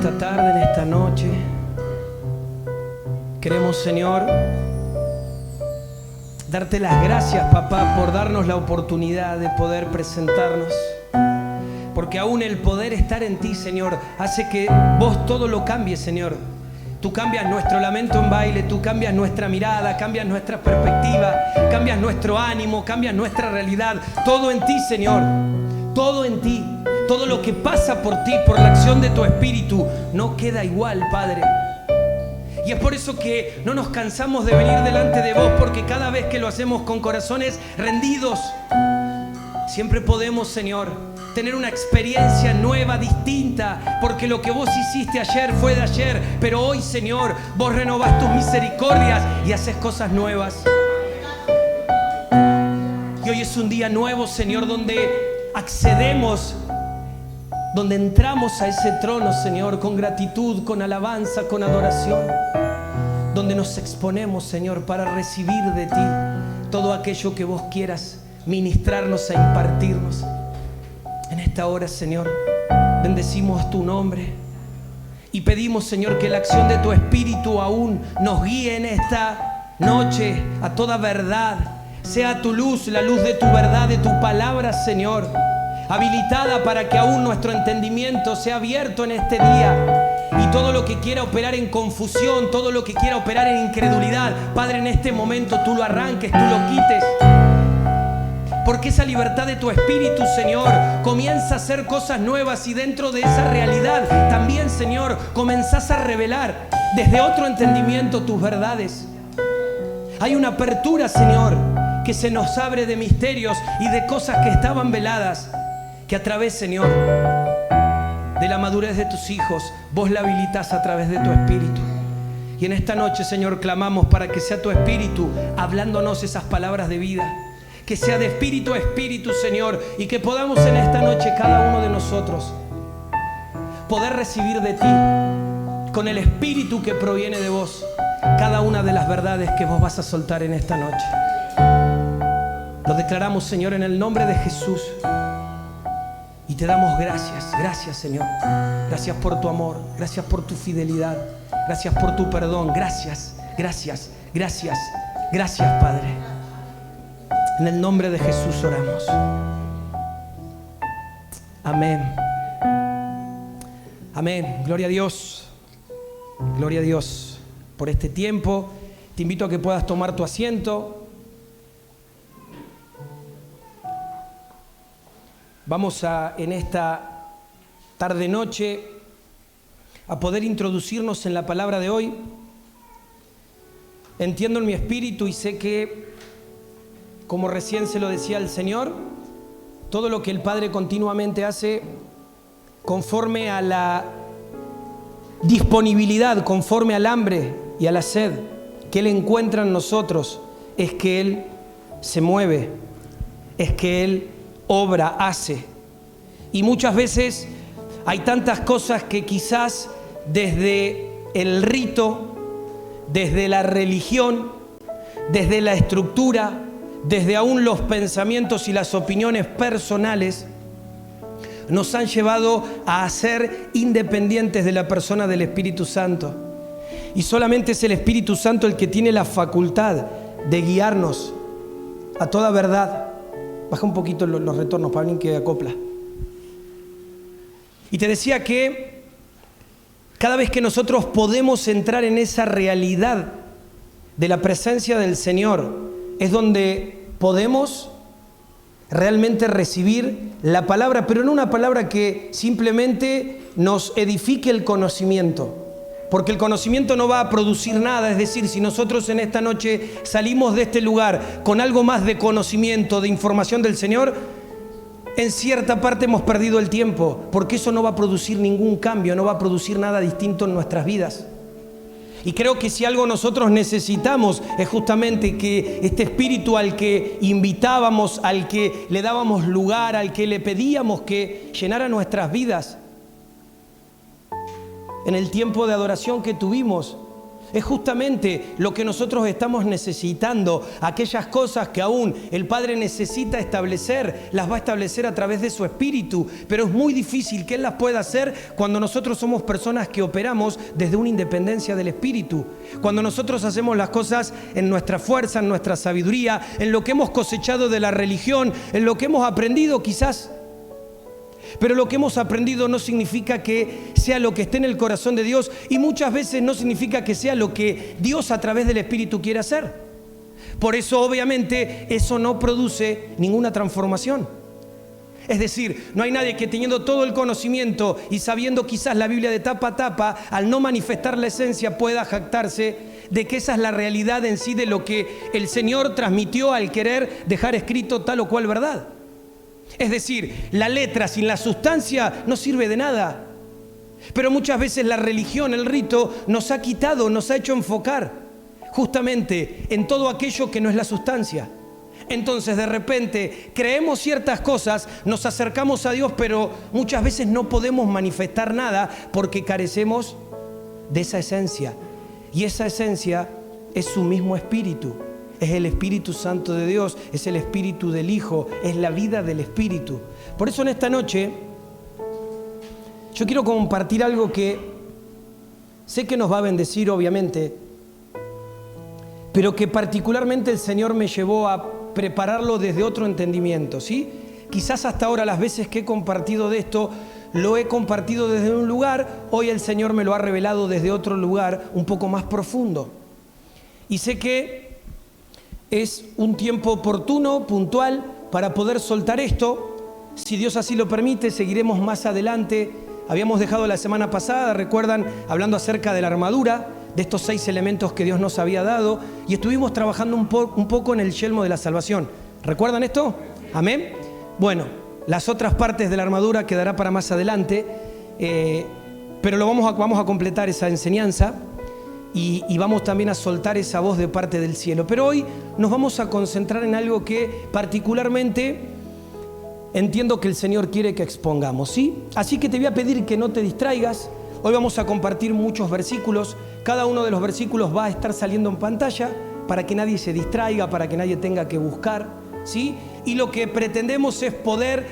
esta tarde, en esta noche, queremos, Señor, darte las gracias, papá, por darnos la oportunidad de poder presentarnos. Porque aún el poder estar en ti, Señor, hace que vos todo lo cambies, Señor. Tú cambias nuestro lamento en baile, tú cambias nuestra mirada, cambias nuestra perspectiva, cambias nuestro ánimo, cambias nuestra realidad. Todo en ti, Señor, todo en ti. Todo lo que pasa por ti, por la acción de tu Espíritu, no queda igual, Padre. Y es por eso que no nos cansamos de venir delante de vos, porque cada vez que lo hacemos con corazones rendidos, siempre podemos, Señor, tener una experiencia nueva, distinta, porque lo que vos hiciste ayer fue de ayer, pero hoy, Señor, vos renovás tus misericordias y haces cosas nuevas. Y hoy es un día nuevo, Señor, donde accedemos, donde entramos a ese trono, Señor, con gratitud, con alabanza, con adoración, donde nos exponemos, Señor, para recibir de ti todo aquello que vos quieras ministrarnos e impartirnos. En esta hora, Señor, bendecimos tu nombre y pedimos, Señor, que la acción de tu Espíritu aún nos guíe en esta noche a toda verdad. Sea tu luz, la luz de tu verdad, de tu palabra, Señor, habilitada para que aún nuestro entendimiento sea abierto en este día. Y todo lo que quiera operar en confusión, todo lo que quiera operar en incredulidad, Padre, en este momento tú lo arranques, tú lo quites. Porque esa libertad de tu Espíritu, Señor, comienza a hacer cosas nuevas, y dentro de esa realidad también, Señor, comenzás a revelar desde otro entendimiento tus verdades. Hay una apertura, Señor, que se nos abre de misterios y de cosas que estaban veladas, que a través, Señor, de la madurez de tus hijos, vos la habilitás a través de tu Espíritu. Y en esta noche, Señor, clamamos para que sea tu Espíritu hablándonos esas palabras de vida. Que sea de espíritu a espíritu, Señor, y que podamos en esta noche, cada uno de nosotros, poder recibir de ti, con el Espíritu que proviene de vos, cada una de las verdades que vos vas a soltar en esta noche. Lo declaramos, Señor, en el nombre de Jesús. Y te damos gracias, gracias, Señor. Gracias por tu amor, gracias por tu fidelidad, gracias por tu perdón, gracias, gracias, gracias, gracias, Padre. En el nombre de Jesús oramos. Amén. Amén. Gloria a Dios. Gloria a Dios por este tiempo. Te invito a que puedas tomar tu asiento. Vamos en esta tarde-noche a poder introducirnos en la palabra de hoy. Entiendo en mi espíritu y sé que, como recién se lo decía el Señor, todo lo que el Padre continuamente hace conforme a la disponibilidad, conforme al hambre y a la sed que Él encuentra en nosotros, es que Él se mueve, es que Él obra, hace. Y muchas veces hay tantas cosas que quizás desde el rito, desde la religión, desde la estructura, desde aún los pensamientos y las opiniones personales, nos han llevado a ser independientes de la persona del Espíritu Santo. Y solamente es el Espíritu Santo el que tiene la facultad de guiarnos a toda verdad. Baja un poquito los retornos para alguien que acopla. Y te decía que cada vez que nosotros podemos entrar en esa realidad de la presencia del Señor, es donde podemos realmente recibir la palabra, pero no una palabra que simplemente nos edifique el conocimiento. Porque el conocimiento no va a producir nada. Es decir, si nosotros en esta noche salimos de este lugar con algo más de conocimiento, de información del Señor, en cierta parte hemos perdido el tiempo, porque eso no va a producir ningún cambio, no va a producir nada distinto en nuestras vidas. Y creo que si algo nosotros necesitamos es justamente que este espíritu al que invitábamos, al que le dábamos lugar, al que le pedíamos que llenara nuestras vidas, en el tiempo de adoración que tuvimos, es justamente lo que nosotros estamos necesitando. Aquellas cosas que aún el Padre necesita establecer, las va a establecer a través de su Espíritu, pero es muy difícil que Él las pueda hacer cuando nosotros somos personas que operamos desde una independencia del Espíritu. Cuando nosotros hacemos las cosas en nuestra fuerza, en nuestra sabiduría, en lo que hemos cosechado de la religión, en lo que hemos aprendido quizás. Pero lo que hemos aprendido no significa que sea lo que esté en el corazón de Dios, y muchas veces no significa que sea lo que Dios a través del Espíritu quiere hacer. Por eso obviamente eso no produce ninguna transformación. Es decir, no hay nadie que teniendo todo el conocimiento y sabiendo quizás la Biblia de tapa a tapa, al no manifestar la esencia pueda jactarse de que esa es la realidad en sí de lo que el Señor transmitió al querer dejar escrito tal o cual verdad. Es decir, la letra sin la sustancia no sirve de nada. Pero muchas veces la religión, el rito, nos ha quitado, nos ha hecho enfocar justamente en todo aquello que no es la sustancia. Entonces de repente creemos ciertas cosas, nos acercamos a Dios, pero muchas veces no podemos manifestar nada porque carecemos de esa esencia. Y esa esencia es su mismo Espíritu. Es el Espíritu Santo de Dios, es el Espíritu del Hijo, es la vida del Espíritu. Por eso en esta noche yo quiero compartir algo que sé que nos va a bendecir obviamente, pero que particularmente el Señor me llevó a prepararlo desde otro entendimiento, ¿sí? Quizás hasta ahora las veces que he compartido de esto, lo he compartido desde un lugar, hoy el Señor me lo ha revelado desde otro lugar un poco más profundo. Y sé que es un tiempo oportuno, puntual, para poder soltar esto. Si Dios así lo permite, seguiremos más adelante. Habíamos dejado la semana pasada, recuerdan, hablando acerca de la armadura, de estos 6 elementos que Dios nos había dado, y estuvimos trabajando un poco en el yelmo de la salvación. ¿Recuerdan esto? Amén. Bueno, las otras partes de la armadura quedará para más adelante, pero vamos a completar esa enseñanza. Y vamos también a soltar esa voz de parte del cielo. Pero hoy nos vamos a concentrar en algo que particularmente entiendo que el Señor quiere que expongamos, ¿sí? Así que te voy a pedir que no te distraigas. Hoy vamos a compartir muchos versículos. Cada uno de los versículos va a estar saliendo en pantalla para que nadie se distraiga, para que nadie tenga que buscar, ¿sí? Y lo que pretendemos es poder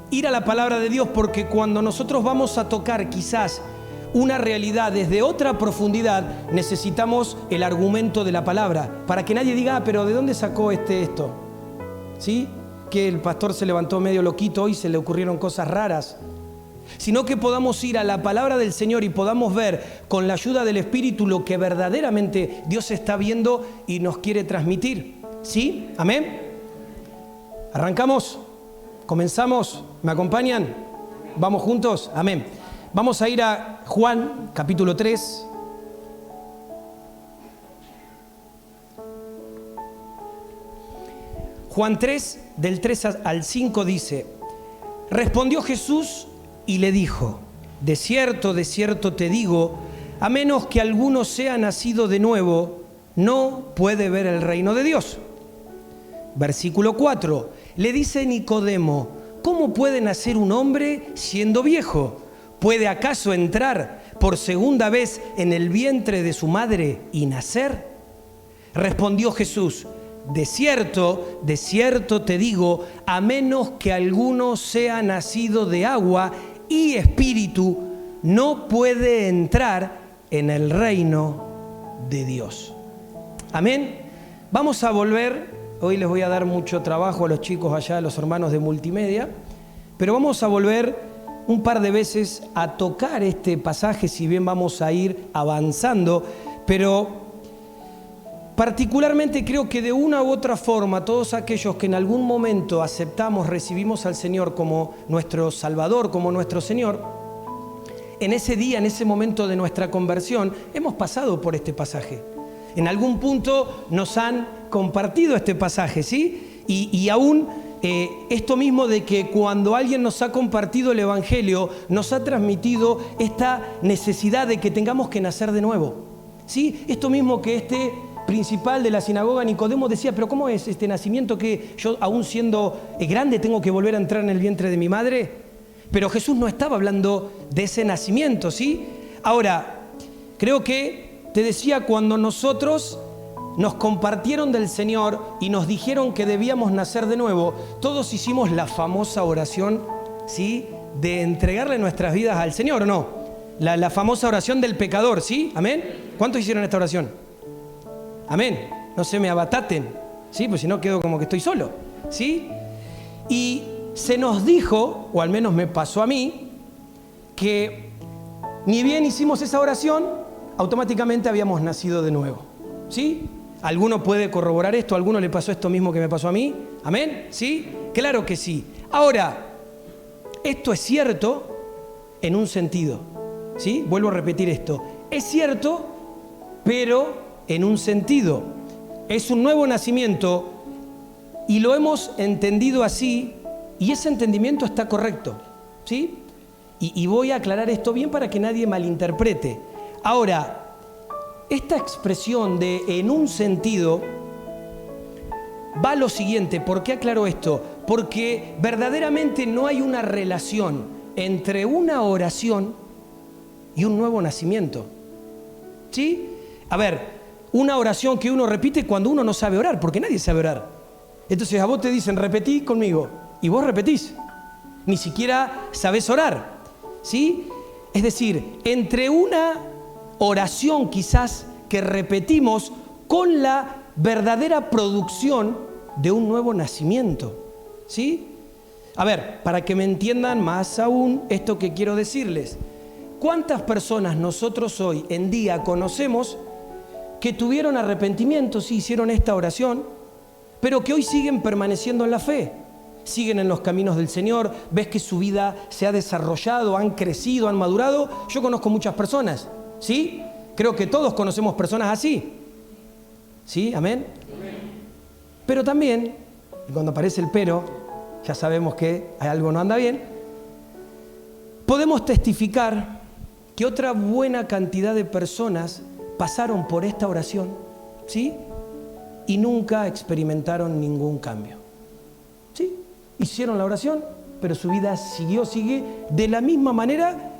ir a la palabra de Dios, porque cuando nosotros vamos a tocar quizás una realidad desde otra profundidad, necesitamos el argumento de la palabra, para que nadie diga, pero ¿de dónde sacó esto? ¿Sí? Que el pastor se levantó medio loquito y se le ocurrieron cosas raras. Sino que podamos ir a la palabra del Señor y podamos ver con la ayuda del Espíritu lo que verdaderamente Dios está viendo y nos quiere transmitir. ¿Sí? ¿Amén? ¿Arrancamos? ¿Comenzamos? ¿Me acompañan? ¿Vamos juntos? Amén. Vamos a ir a Juan, capítulo 3. Juan 3, del 3 al 5 dice: respondió Jesús y le dijo: de cierto te digo, a menos que alguno sea nacido de nuevo, no puede ver el reino de Dios. Versículo 4, le dice Nicodemo: ¿cómo puede nacer un hombre siendo viejo? ¿Puede acaso entrar por segunda vez en el vientre de su madre y nacer? Respondió Jesús: de cierto te digo, a menos que alguno sea nacido de agua y espíritu, no puede entrar en el reino de Dios. Amén. Vamos a volver, hoy les voy a dar mucho trabajo a los chicos allá, a los hermanos de multimedia, pero vamos a volver un par de veces a tocar este pasaje, si bien vamos a ir avanzando, pero particularmente creo que de una u otra forma todos aquellos que en algún momento aceptamos, recibimos al Señor como nuestro Salvador, como nuestro Señor, en ese día, en ese momento de nuestra conversión, hemos pasado por este pasaje. En algún punto nos han compartido este pasaje, ¿sí? Y aún esto mismo de que cuando alguien nos ha compartido el Evangelio, nos ha transmitido esta necesidad de que tengamos que nacer de nuevo, ¿sí? Esto mismo que este principal de la sinagoga, Nicodemo, decía: pero ¿cómo es este nacimiento que yo, aún siendo grande, tengo que volver a entrar en el vientre de mi madre? Pero Jesús no estaba hablando de ese nacimiento, ¿sí? Ahora, creo que te decía, cuando nosotros nos compartieron del Señor y nos dijeron que debíamos nacer de nuevo, todos hicimos la famosa oración, ¿sí?, de entregarle nuestras vidas al Señor, ¿o no? La famosa oración del pecador, ¿sí? ¿Amén? ¿Cuántos hicieron esta oración? Amén. No se me abataten, ¿sí? Pues si no quedo como que estoy solo, ¿sí? Y se nos dijo, o al menos me pasó a mí, que ni bien hicimos esa oración, automáticamente habíamos nacido de nuevo, ¿sí? ¿Alguno puede corroborar esto? ¿A alguno le pasó esto mismo que me pasó a mí? ¿Amén? ¿Sí? Claro que sí. Ahora, esto es cierto en un sentido, ¿sí? Vuelvo a repetir esto. Es cierto, pero en un sentido. Es un nuevo nacimiento y lo hemos entendido así y ese entendimiento está correcto, ¿sí? Y voy a aclarar esto bien para que nadie malinterprete. Ahora, esta expresión de en un sentido va a lo siguiente. ¿Por qué aclaro esto? Porque verdaderamente no hay una relación entre una oración y un nuevo nacimiento, ¿sí? A ver, una oración que uno repite cuando uno no sabe orar, porque nadie sabe orar. Entonces a vos te dicen, repetí conmigo, y vos repetís. Ni siquiera sabés orar, ¿sí? Es decir, entre una oración quizás que repetimos con la verdadera producción de un nuevo nacimiento, ¿sí? A ver, para que me entiendan más aún esto que quiero decirles. ¿Cuántas personas nosotros hoy en día conocemos que tuvieron arrepentimiento, sí, hicieron esta oración, pero que hoy siguen permaneciendo en la fe? Siguen en los caminos del Señor, ves que su vida se ha desarrollado, han crecido, han madurado. Yo conozco muchas personas, ¿sí? Creo que todos conocemos personas así, ¿sí? ¿Amén? Pero también, cuando aparece el pero, ya sabemos que algo no anda bien, podemos testificar que otra buena cantidad de personas pasaron por esta oración, ¿sí? Y nunca experimentaron ningún cambio, ¿sí? Hicieron la oración, pero su vida sigue de la misma manera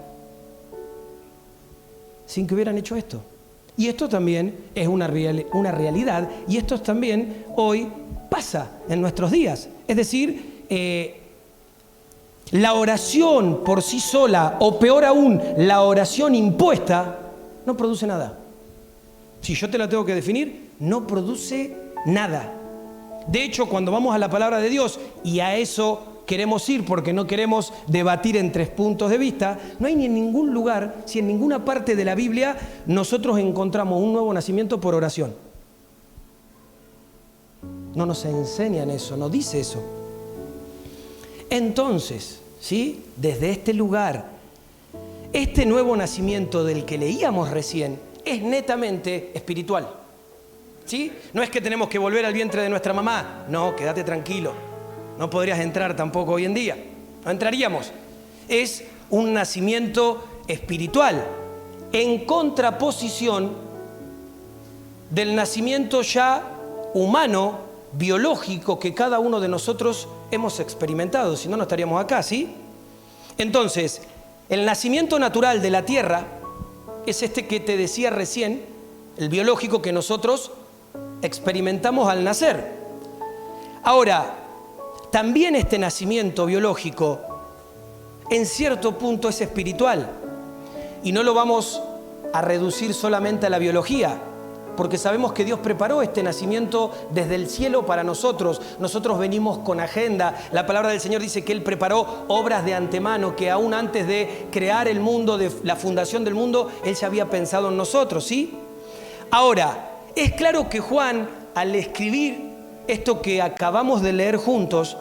sin que hubieran hecho esto. Y esto también es una realidad, y esto también hoy pasa en nuestros días. Es decir, la oración por sí sola, o peor aún, la oración impuesta, no produce nada. Si yo te la tengo que definir, no produce nada. De hecho, cuando vamos a la palabra de Dios, y a eso queremos ir porque no queremos debatir en tres puntos de vista, no hay ni en ningún lugar, si en ninguna parte de la Biblia nosotros encontramos un nuevo nacimiento por oración. No nos enseñan eso, no dice eso. Entonces, ¿sí?, desde este lugar, este nuevo nacimiento del que leíamos recién es netamente espiritual, ¿sí? No es que tenemos que volver al vientre de nuestra mamá. No, quédate tranquilo. No podrías entrar tampoco hoy en día. No entraríamos. Es un nacimiento espiritual, en contraposición del nacimiento ya humano, biológico, que cada uno de nosotros hemos experimentado. Si no, no estaríamos acá, ¿sí? Entonces, el nacimiento natural de la tierra es este que te decía recién, el biológico que nosotros experimentamos al nacer. Ahora, también este nacimiento biológico en cierto punto es espiritual, y no lo vamos a reducir solamente a la biología, porque sabemos que Dios preparó este nacimiento desde el cielo para nosotros. Nosotros venimos con agenda. La palabra del Señor dice que Él preparó obras de antemano, que aún antes de crear el mundo, de la fundación del mundo, Él ya había pensado en nosotros, ¿sí? Ahora, es claro que Juan, al escribir esto que acabamos de leer juntos,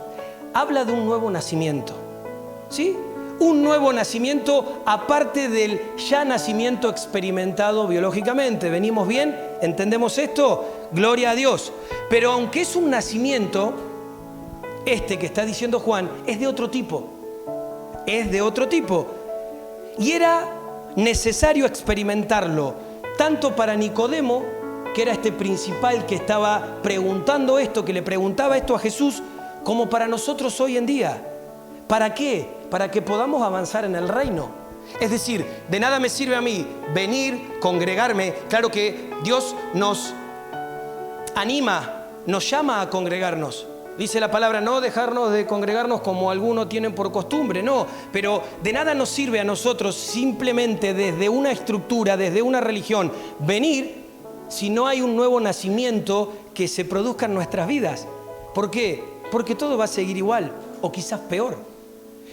habla de un nuevo nacimiento, ¿sí? Un nuevo nacimiento aparte del ya nacimiento experimentado biológicamente. ¿Venimos bien? ¿Entendemos esto? Gloria a Dios. Pero aunque es un nacimiento, este que está diciendo Juan es de otro tipo. Es de otro tipo. Y era necesario experimentarlo, tanto para Nicodemo, que era este principal que estaba preguntando esto, que le preguntaba esto a Jesús, como para nosotros hoy en día. ¿Para qué? Para que podamos avanzar en el reino. Es decir, de nada me sirve a mí venir, congregarme. Claro que Dios nos anima, nos llama a congregarnos. Dice la palabra, no dejarnos de congregarnos como algunos tienen por costumbre, no. Pero de nada nos sirve a nosotros simplemente desde una estructura, desde una religión, venir si no hay un nuevo nacimiento que se produzca en nuestras vidas. ¿Por qué? Porque todo va a seguir igual o quizás peor.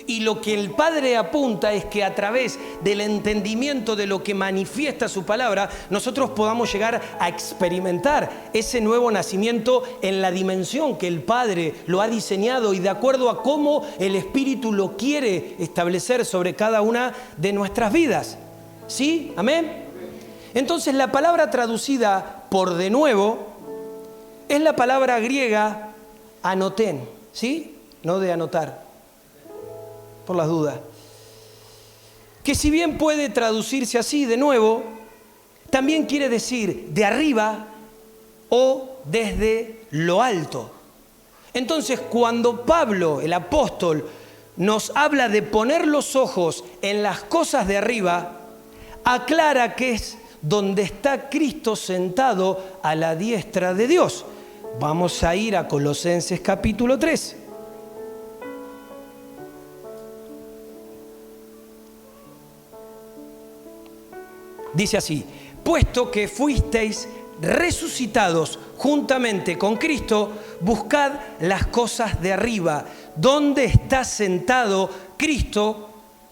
Y lo que el Padre apunta es que a través del entendimiento de lo que manifiesta su palabra, nosotros podamos llegar a experimentar ese nuevo nacimiento en la dimensión que el Padre lo ha diseñado y de acuerdo a cómo el Espíritu lo quiere establecer sobre cada una de nuestras vidas. ¿Sí? ¿Amén? Entonces la palabra traducida por de nuevo es la palabra griega anoten, ¿sí? No de anotar, por las dudas, que si bien puede traducirse así de nuevo, también quiere decir de arriba o desde lo alto. Entonces, cuando Pablo, el apóstol, nos habla de poner los ojos en las cosas de arriba, aclara que es donde está Cristo sentado a la diestra de Dios. Vamos a ir a Colosenses capítulo 3. Dice así, puesto que fuisteis resucitados juntamente con Cristo, buscad las cosas de arriba, donde está sentado Cristo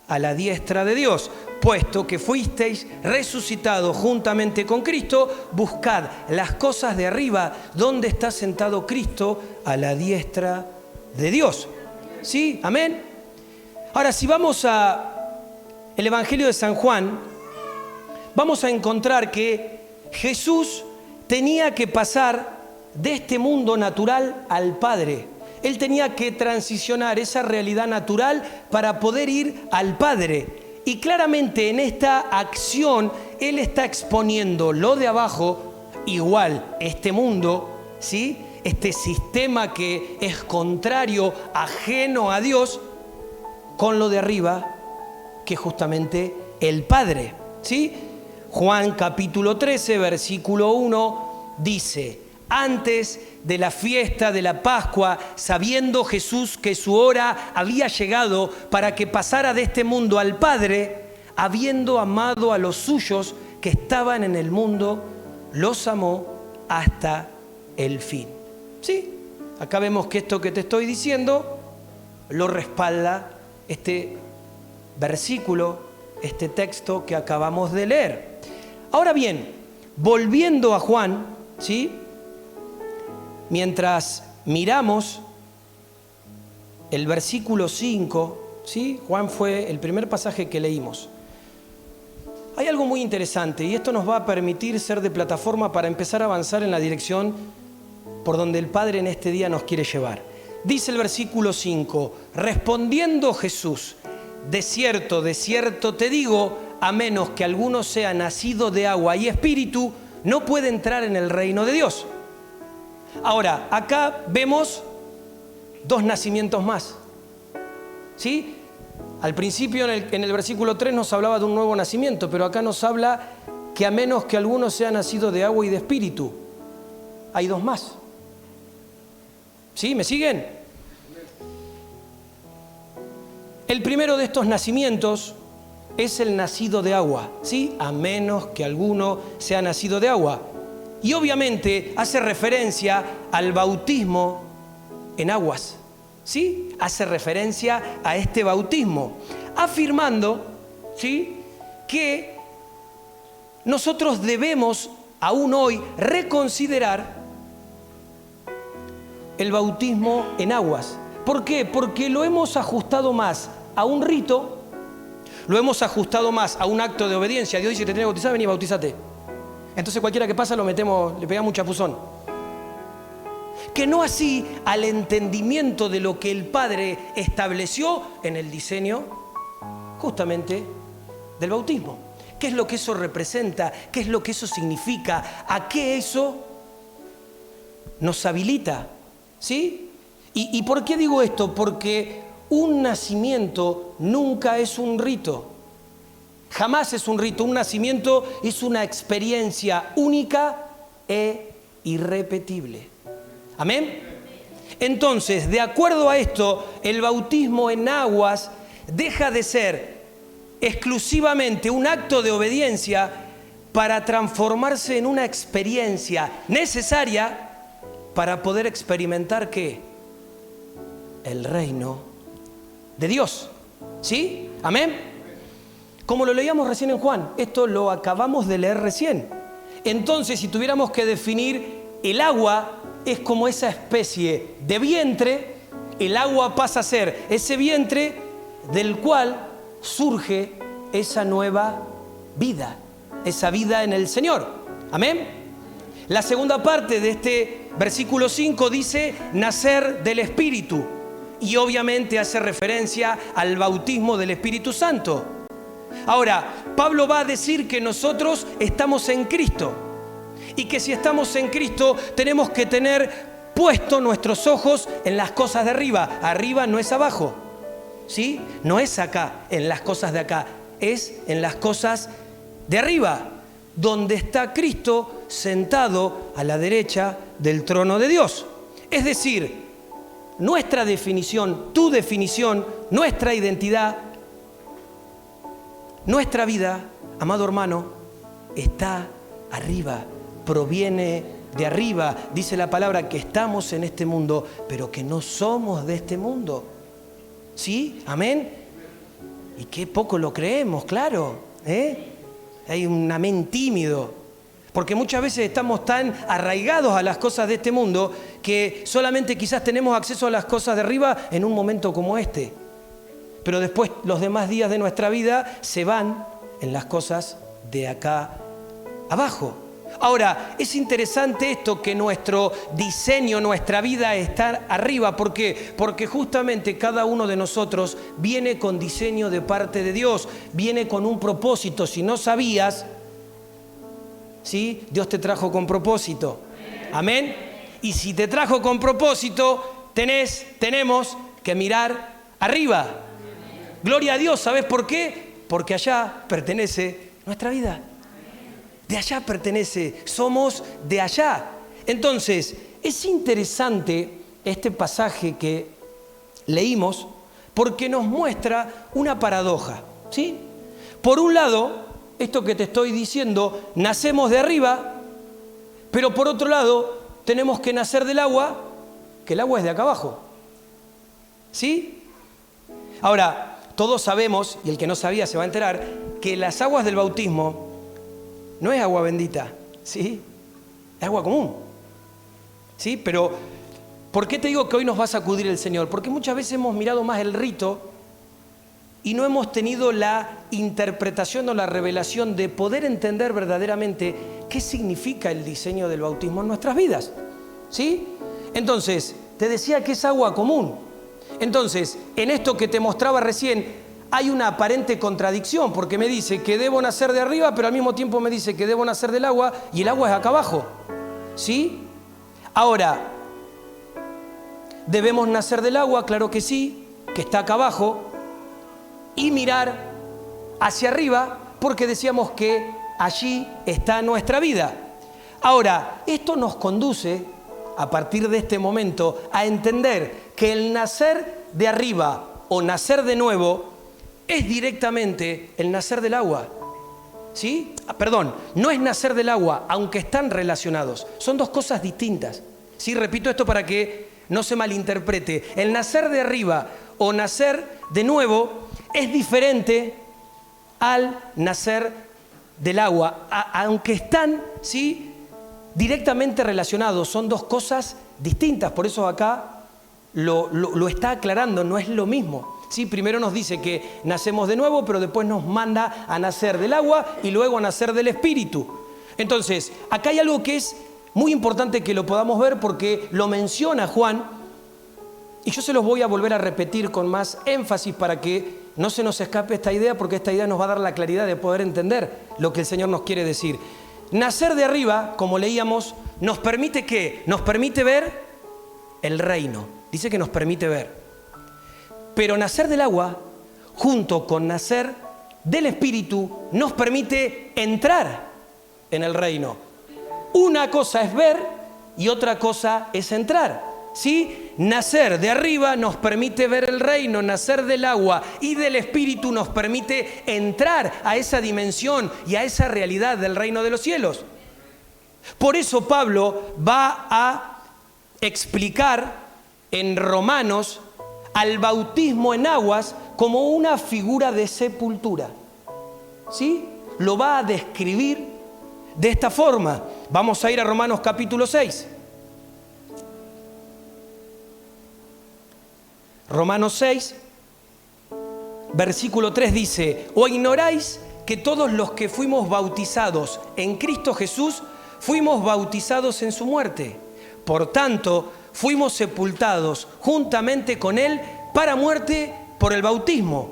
a la diestra de Dios. Puesto que fuisteis resucitados juntamente con Cristo, buscad las cosas de arriba, donde está sentado Cristo a la diestra de Dios. ¿Sí? ¿Amén? Ahora, si vamos a el Evangelio de San Juan, vamos a encontrar que Jesús tenía que pasar de este mundo natural al Padre. Él tenía que transicionar esa realidad natural para poder ir al Padre. Y claramente en esta acción Él está exponiendo lo de abajo, igual este mundo, ¿sí? Este sistema que es contrario, ajeno a Dios, con lo de arriba, que es justamente el Padre, ¿sí? Juan capítulo 13, versículo 1, dice, antes de la fiesta de la Pascua, sabiendo Jesús que su hora había llegado para que pasara de este mundo al Padre, habiendo amado a los suyos que estaban en el mundo, los amó hasta el fin. ¿Sí? Acá vemos que esto que te estoy diciendo lo respalda este versículo, este texto que acabamos de leer. Ahora bien, volviendo a Juan, ¿sí? Mientras miramos el versículo 5, ¿sí? Juan fue el primer pasaje que leímos. Hay algo muy interesante y esto nos va a permitir ser de plataforma para empezar a avanzar en la dirección por donde el Padre en este día nos quiere llevar. Dice el versículo 5, respondiendo Jesús, de cierto te digo, a menos que alguno sea nacido de agua y espíritu, no puede entrar en el reino de Dios. Ahora, acá vemos dos nacimientos más, ¿sí? Al principio en el versículo 3 nos hablaba de un nuevo nacimiento, pero acá nos habla que a menos que alguno sea nacido de agua y de espíritu, hay dos más. ¿Sí? ¿Me siguen? El primero de estos nacimientos es el nacido de agua, ¿sí? A menos que alguno sea nacido de agua. Y obviamente hace referencia al bautismo en aguas, ¿sí? Hace referencia a este bautismo, afirmando, ¿sí?, que nosotros debemos aún hoy reconsiderar el bautismo en aguas. ¿Por qué? Porque lo hemos ajustado más a un rito, lo hemos ajustado más a un acto de obediencia. Dios dice, te tenés que bautizar, vení, bautízate. Entonces cualquiera que pasa lo metemos, le pegamos un chapuzón. Que no así al entendimiento de lo que el Padre estableció en el diseño justamente del bautismo. ¿Qué es lo que eso representa? ¿Qué es lo que eso significa? ¿A qué eso nos habilita? ¿Sí? ¿Y por qué digo esto? Porque un nacimiento nunca es un rito. Jamás es un rito, un nacimiento es una experiencia única e irrepetible. ¿Amén? Entonces, de acuerdo a esto, el bautismo en aguas deja de ser exclusivamente un acto de obediencia para transformarse en una experiencia necesaria para poder experimentar ¿qué? El reino de Dios. ¿Sí? ¿Amén? Como lo leíamos recién en Juan, esto lo acabamos de leer recién. Entonces, si tuviéramos que definir, el agua es como esa especie de vientre, el agua pasa a ser ese vientre del cual surge esa nueva vida, esa vida en el Señor. ¿Amén? La segunda parte de este versículo 5 dice nacer del Espíritu y obviamente hace referencia al bautismo del Espíritu Santo. Ahora, Pablo va a decir que nosotros estamos en Cristo y que si estamos en Cristo tenemos que tener puestos nuestros ojos en las cosas de arriba. Arriba no es abajo, ¿sí? No es acá, en las cosas de acá, es en las cosas de arriba, donde está Cristo sentado a la derecha del trono de Dios. Es decir, nuestra definición, tu definición, nuestra identidad, nuestra vida, amado hermano, está arriba, proviene de arriba. Dice la palabra que estamos en este mundo, pero que no somos de este mundo. ¿Sí? ¿Amén? Y qué poco lo creemos, claro. Hay un amén tímido. Porque muchas veces estamos tan arraigados a las cosas de este mundo que solamente quizás tenemos acceso a las cosas de arriba en un momento como este. Pero después los demás días de nuestra vida se van en las cosas de acá abajo. Ahora, es interesante esto que nuestro diseño, nuestra vida está arriba. ¿Por qué? Porque justamente cada uno de nosotros viene con diseño de parte de Dios, viene con un propósito. Si no sabías, ¿sí? Dios te trajo con propósito. Amén. Y si te trajo con propósito, tenemos que mirar arriba. Gloria a Dios, ¿sabes por qué? Porque allá pertenece nuestra vida. De allá pertenece, somos de allá. Entonces, es interesante este pasaje que leímos porque nos muestra una paradoja, ¿sí? Por un lado, esto que te estoy diciendo, nacemos de arriba, pero por otro lado, tenemos que nacer del agua, que el agua es de acá abajo. ¿Sí? Ahora, todos sabemos, y el que no sabía se va a enterar, que las aguas del bautismo no es agua bendita, ¿sí? Es agua común, ¿sí? Pero, ¿por qué te digo que hoy nos va a sacudir el Señor? Porque muchas veces hemos mirado más el rito y no hemos tenido la interpretación o la revelación de poder entender verdaderamente qué significa el diseño del bautismo en nuestras vidas, ¿sí? Entonces, te decía que es agua común. Entonces, en esto que te mostraba recién, hay una aparente contradicción, porque me dice que debo nacer de arriba, pero al mismo tiempo me dice que debo nacer del agua, y el agua es acá abajo, ¿sí? Ahora, ¿debemos nacer del agua? Claro que sí, que está acá abajo, y mirar hacia arriba, porque decíamos que allí está nuestra vida. Ahora, esto nos conduce, a partir de este momento, a entender que el nacer de arriba o nacer de nuevo es directamente el nacer del agua. ¿Sí? Perdón, no es nacer del agua, aunque están relacionados. Son dos cosas distintas. ¿Sí? Repito esto para que no se malinterprete. El nacer de arriba o nacer de nuevo es diferente al nacer del agua, aunque están, ¿sí?, directamente relacionados. Son dos cosas distintas. Por eso acá lo está aclarando, no es lo mismo. ¿Sí? Primero nos dice que nacemos de nuevo, pero después nos manda a nacer del agua y luego a nacer del Espíritu. Entonces, acá hay algo que es muy importante que lo podamos ver porque lo menciona Juan, y yo se los voy a volver a repetir con más énfasis para que no se nos escape esta idea, porque esta idea nos va a dar la claridad de poder entender lo que el Señor nos quiere decir. Nacer de arriba, como leíamos, nos permite ¿qué? Nos permite ver el reino. Dice que nos permite ver. Pero nacer del agua, junto con nacer del Espíritu nos permite entrar en el reino. Una cosa es ver y otra cosa es entrar, ¿sí? Nacer de arriba nos permite ver el reino, nacer del agua y del Espíritu nos permite entrar a esa dimensión y a esa realidad del reino de los cielos. Por eso Pablo va a explicar en Romanos al bautismo en aguas como una figura de sepultura, ¿sí? Lo va a describir de esta forma. Vamos a ir a Romanos capítulo 6. Romanos 6, versículo 3 dice: ¿O ignoráis que todos los que fuimos bautizados en Cristo Jesús fuimos bautizados en su muerte? Por tanto, fuimos sepultados juntamente con Él para muerte por el bautismo,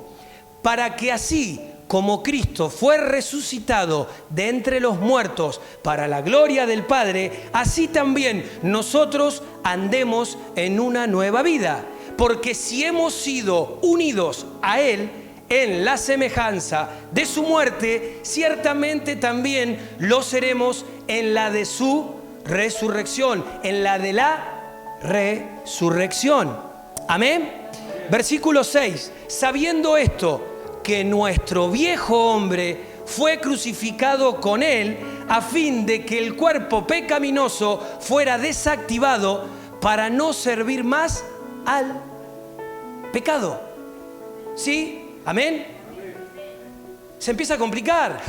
para que así como Cristo fue resucitado de entre los muertos para la gloria del Padre, así también nosotros andemos en una nueva vida. Porque si hemos sido unidos a Él en la semejanza de su muerte, ciertamente también lo seremos en la de su resurrección, en la de la resurrección. Amén. Versículo 6. Sabiendo esto, que nuestro viejo hombre fue crucificado con Él, a fin de que el cuerpo pecaminoso fuera desactivado para no servir más al pecado. ¿Sí? ¿Amén? Se empieza a complicar.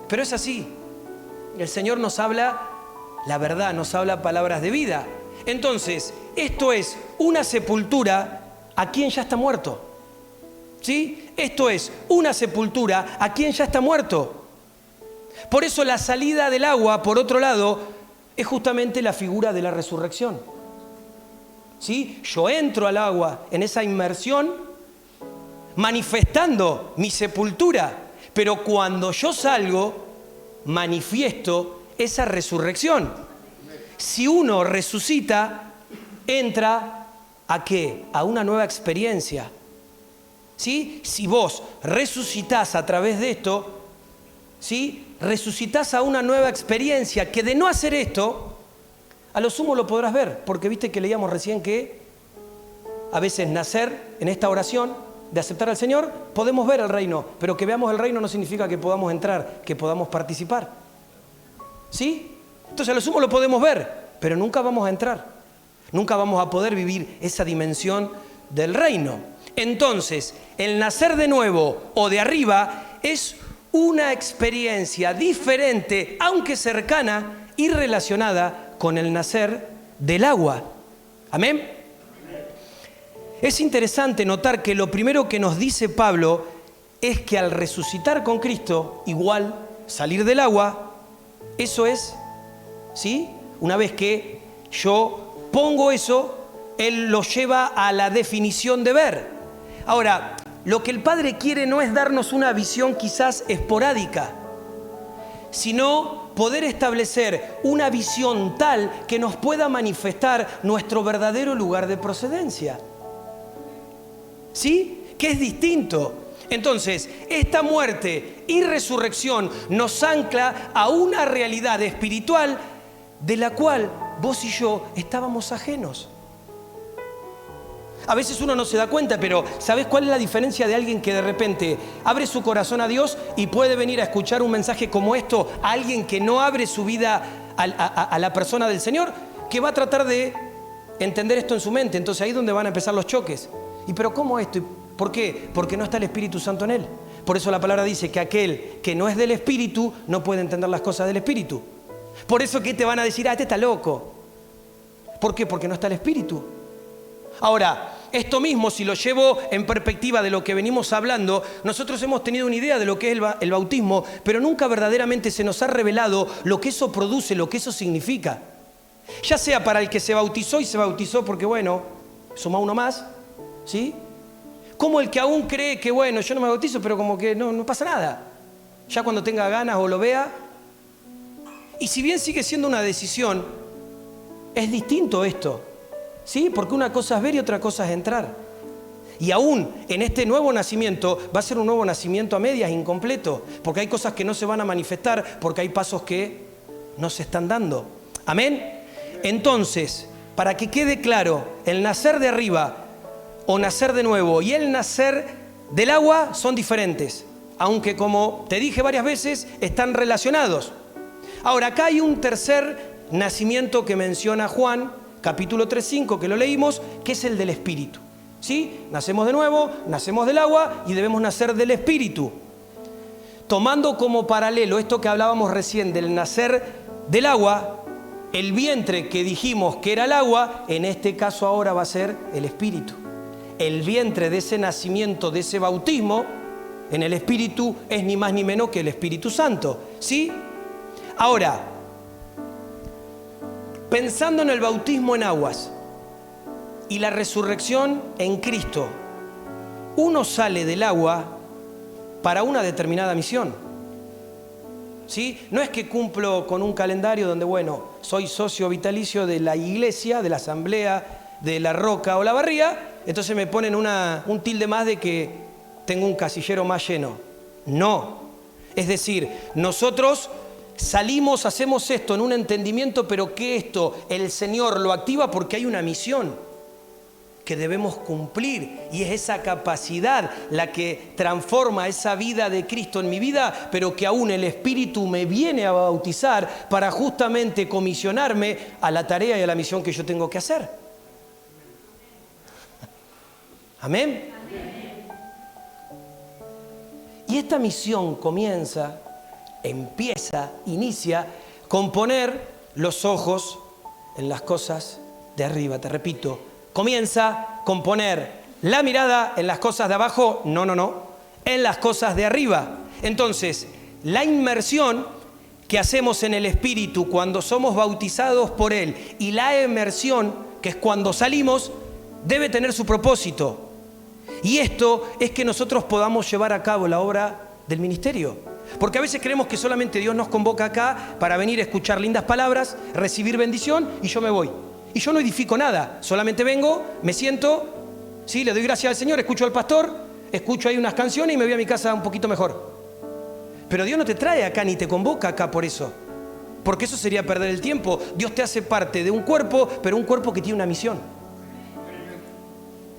Pero es así. El Señor nos habla la verdad, nos habla palabras de vida. Entonces, esto es una sepultura a quien ya está muerto. ¿Sí? Esto es una sepultura a quien ya está muerto. Por eso la salida del agua, por otro lado, es justamente la figura de la resurrección. ¿Sí? Yo entro al agua en esa inmersión manifestando mi sepultura, pero cuando yo salgo manifiesto esa resurrección. Si uno resucita, entra ¿a qué? A una nueva experiencia. ¿Sí? Si vos resucitás a través de esto, ¿sí? Resucitás a una nueva experiencia que de no hacer esto, a lo sumo lo podrás ver, porque viste que leíamos recién que a veces nacer en esta oración de aceptar al Señor, podemos ver el reino, pero que veamos el reino no significa que podamos entrar, que podamos participar. ¿Sí? Entonces a lo sumo lo podemos ver, pero nunca vamos a entrar, nunca vamos a poder vivir esa dimensión del reino. Entonces, el nacer de nuevo o de arriba es una experiencia diferente, aunque cercana y relacionada con el nacer del agua. ¿Amén? Es interesante notar que lo primero que nos dice Pablo es que al resucitar con Cristo, igual salir del agua, eso es, ¿sí? Una vez que yo pongo eso, Él lo lleva a la definición de ver. Ahora, lo que el Padre quiere no es darnos una visión quizás esporádica, sino poder establecer una visión tal que nos pueda manifestar nuestro verdadero lugar de procedencia. ¿Sí? Que es distinto. Entonces, esta muerte y resurrección nos ancla a una realidad espiritual de la cual vos y yo estábamos ajenos. A veces uno no se da cuenta, pero ¿sabés cuál es la diferencia de alguien que de repente abre su corazón a Dios y puede venir a escuchar un mensaje como esto a alguien que no abre su vida a la persona del Señor? Que va a tratar de entender esto en su mente. Entonces ahí es donde van a empezar los choques. ¿Y pero cómo esto? ¿Por qué? Porque no está el Espíritu Santo en él. Por eso la palabra dice que aquel que no es del Espíritu no puede entender las cosas del Espíritu. Por eso que te van a decir, este está loco. ¿Por qué? Porque no está el Espíritu. Ahora, esto mismo, si lo llevo en perspectiva de lo que venimos hablando, nosotros hemos tenido una idea de lo que es el bautismo, pero nunca verdaderamente se nos ha revelado lo que eso produce, lo que eso significa. Ya sea para el que se bautizó y se bautizó porque, bueno, suma uno más, ¿sí? Como el que aún cree que, bueno, yo no me bautizo, pero como que no pasa nada. Ya cuando tenga ganas o lo vea. Y si bien sigue siendo una decisión, es distinto esto. ¿Sí? Porque una cosa es ver y otra cosa es entrar. Y aún en este nuevo nacimiento va a ser un nuevo nacimiento a medias, incompleto, porque hay cosas que no se van a manifestar, porque hay pasos que no se están dando. Amén. Entonces, para que quede claro, el nacer de arriba o nacer de nuevo y el nacer del agua son diferentes, aunque como te dije varias veces, están relacionados. Ahora, acá hay un tercer nacimiento que menciona Juan, capítulo 3:5, que lo leímos, que es el del Espíritu. ¿Sí? Nacemos de nuevo, nacemos del agua y debemos nacer del Espíritu. Tomando como paralelo esto que hablábamos recién del nacer del agua, el vientre que dijimos que era el agua, en este caso ahora va a ser el Espíritu. El vientre de ese nacimiento, de ese bautismo, en el Espíritu es ni más ni menos que el Espíritu Santo. ¿Sí? Ahora, pensando en el bautismo en aguas y la resurrección en Cristo, uno sale del agua para una determinada misión. ¿Sí? No es que cumplo con un calendario donde, bueno, soy socio vitalicio de la iglesia, de la asamblea, de la Roca o la Barría, entonces me ponen un tilde más de que tengo un casillero más lleno. No. Es decir, nosotros salimos, hacemos esto en un entendimiento, pero que esto el Señor lo activa porque hay una misión que debemos cumplir, y es esa capacidad la que transforma esa vida de Cristo en mi vida, pero que aún el Espíritu me viene a bautizar para justamente comisionarme a la tarea y a la misión que yo tengo que hacer. Amén. Y esta misión inicia con poner los ojos en las cosas de arriba. Te repito, comienza con poner la mirada en las cosas de abajo, en las cosas de arriba. Entonces, la inmersión que hacemos en el Espíritu cuando somos bautizados por Él y la emersión, que es cuando salimos, debe tener su propósito. Y esto es que nosotros podamos llevar a cabo la obra del ministerio. Porque a veces creemos que solamente Dios nos convoca acá para venir a escuchar lindas palabras, recibir bendición y yo me voy. Y yo no edifico nada, solamente vengo, me siento, ¿sí? Le doy gracias al Señor, escucho al pastor, escucho ahí unas canciones y me voy a mi casa un poquito mejor. Pero Dios no te trae acá ni te convoca acá por eso, porque eso sería perder el tiempo. Dios te hace parte de un cuerpo, pero un cuerpo que tiene una misión.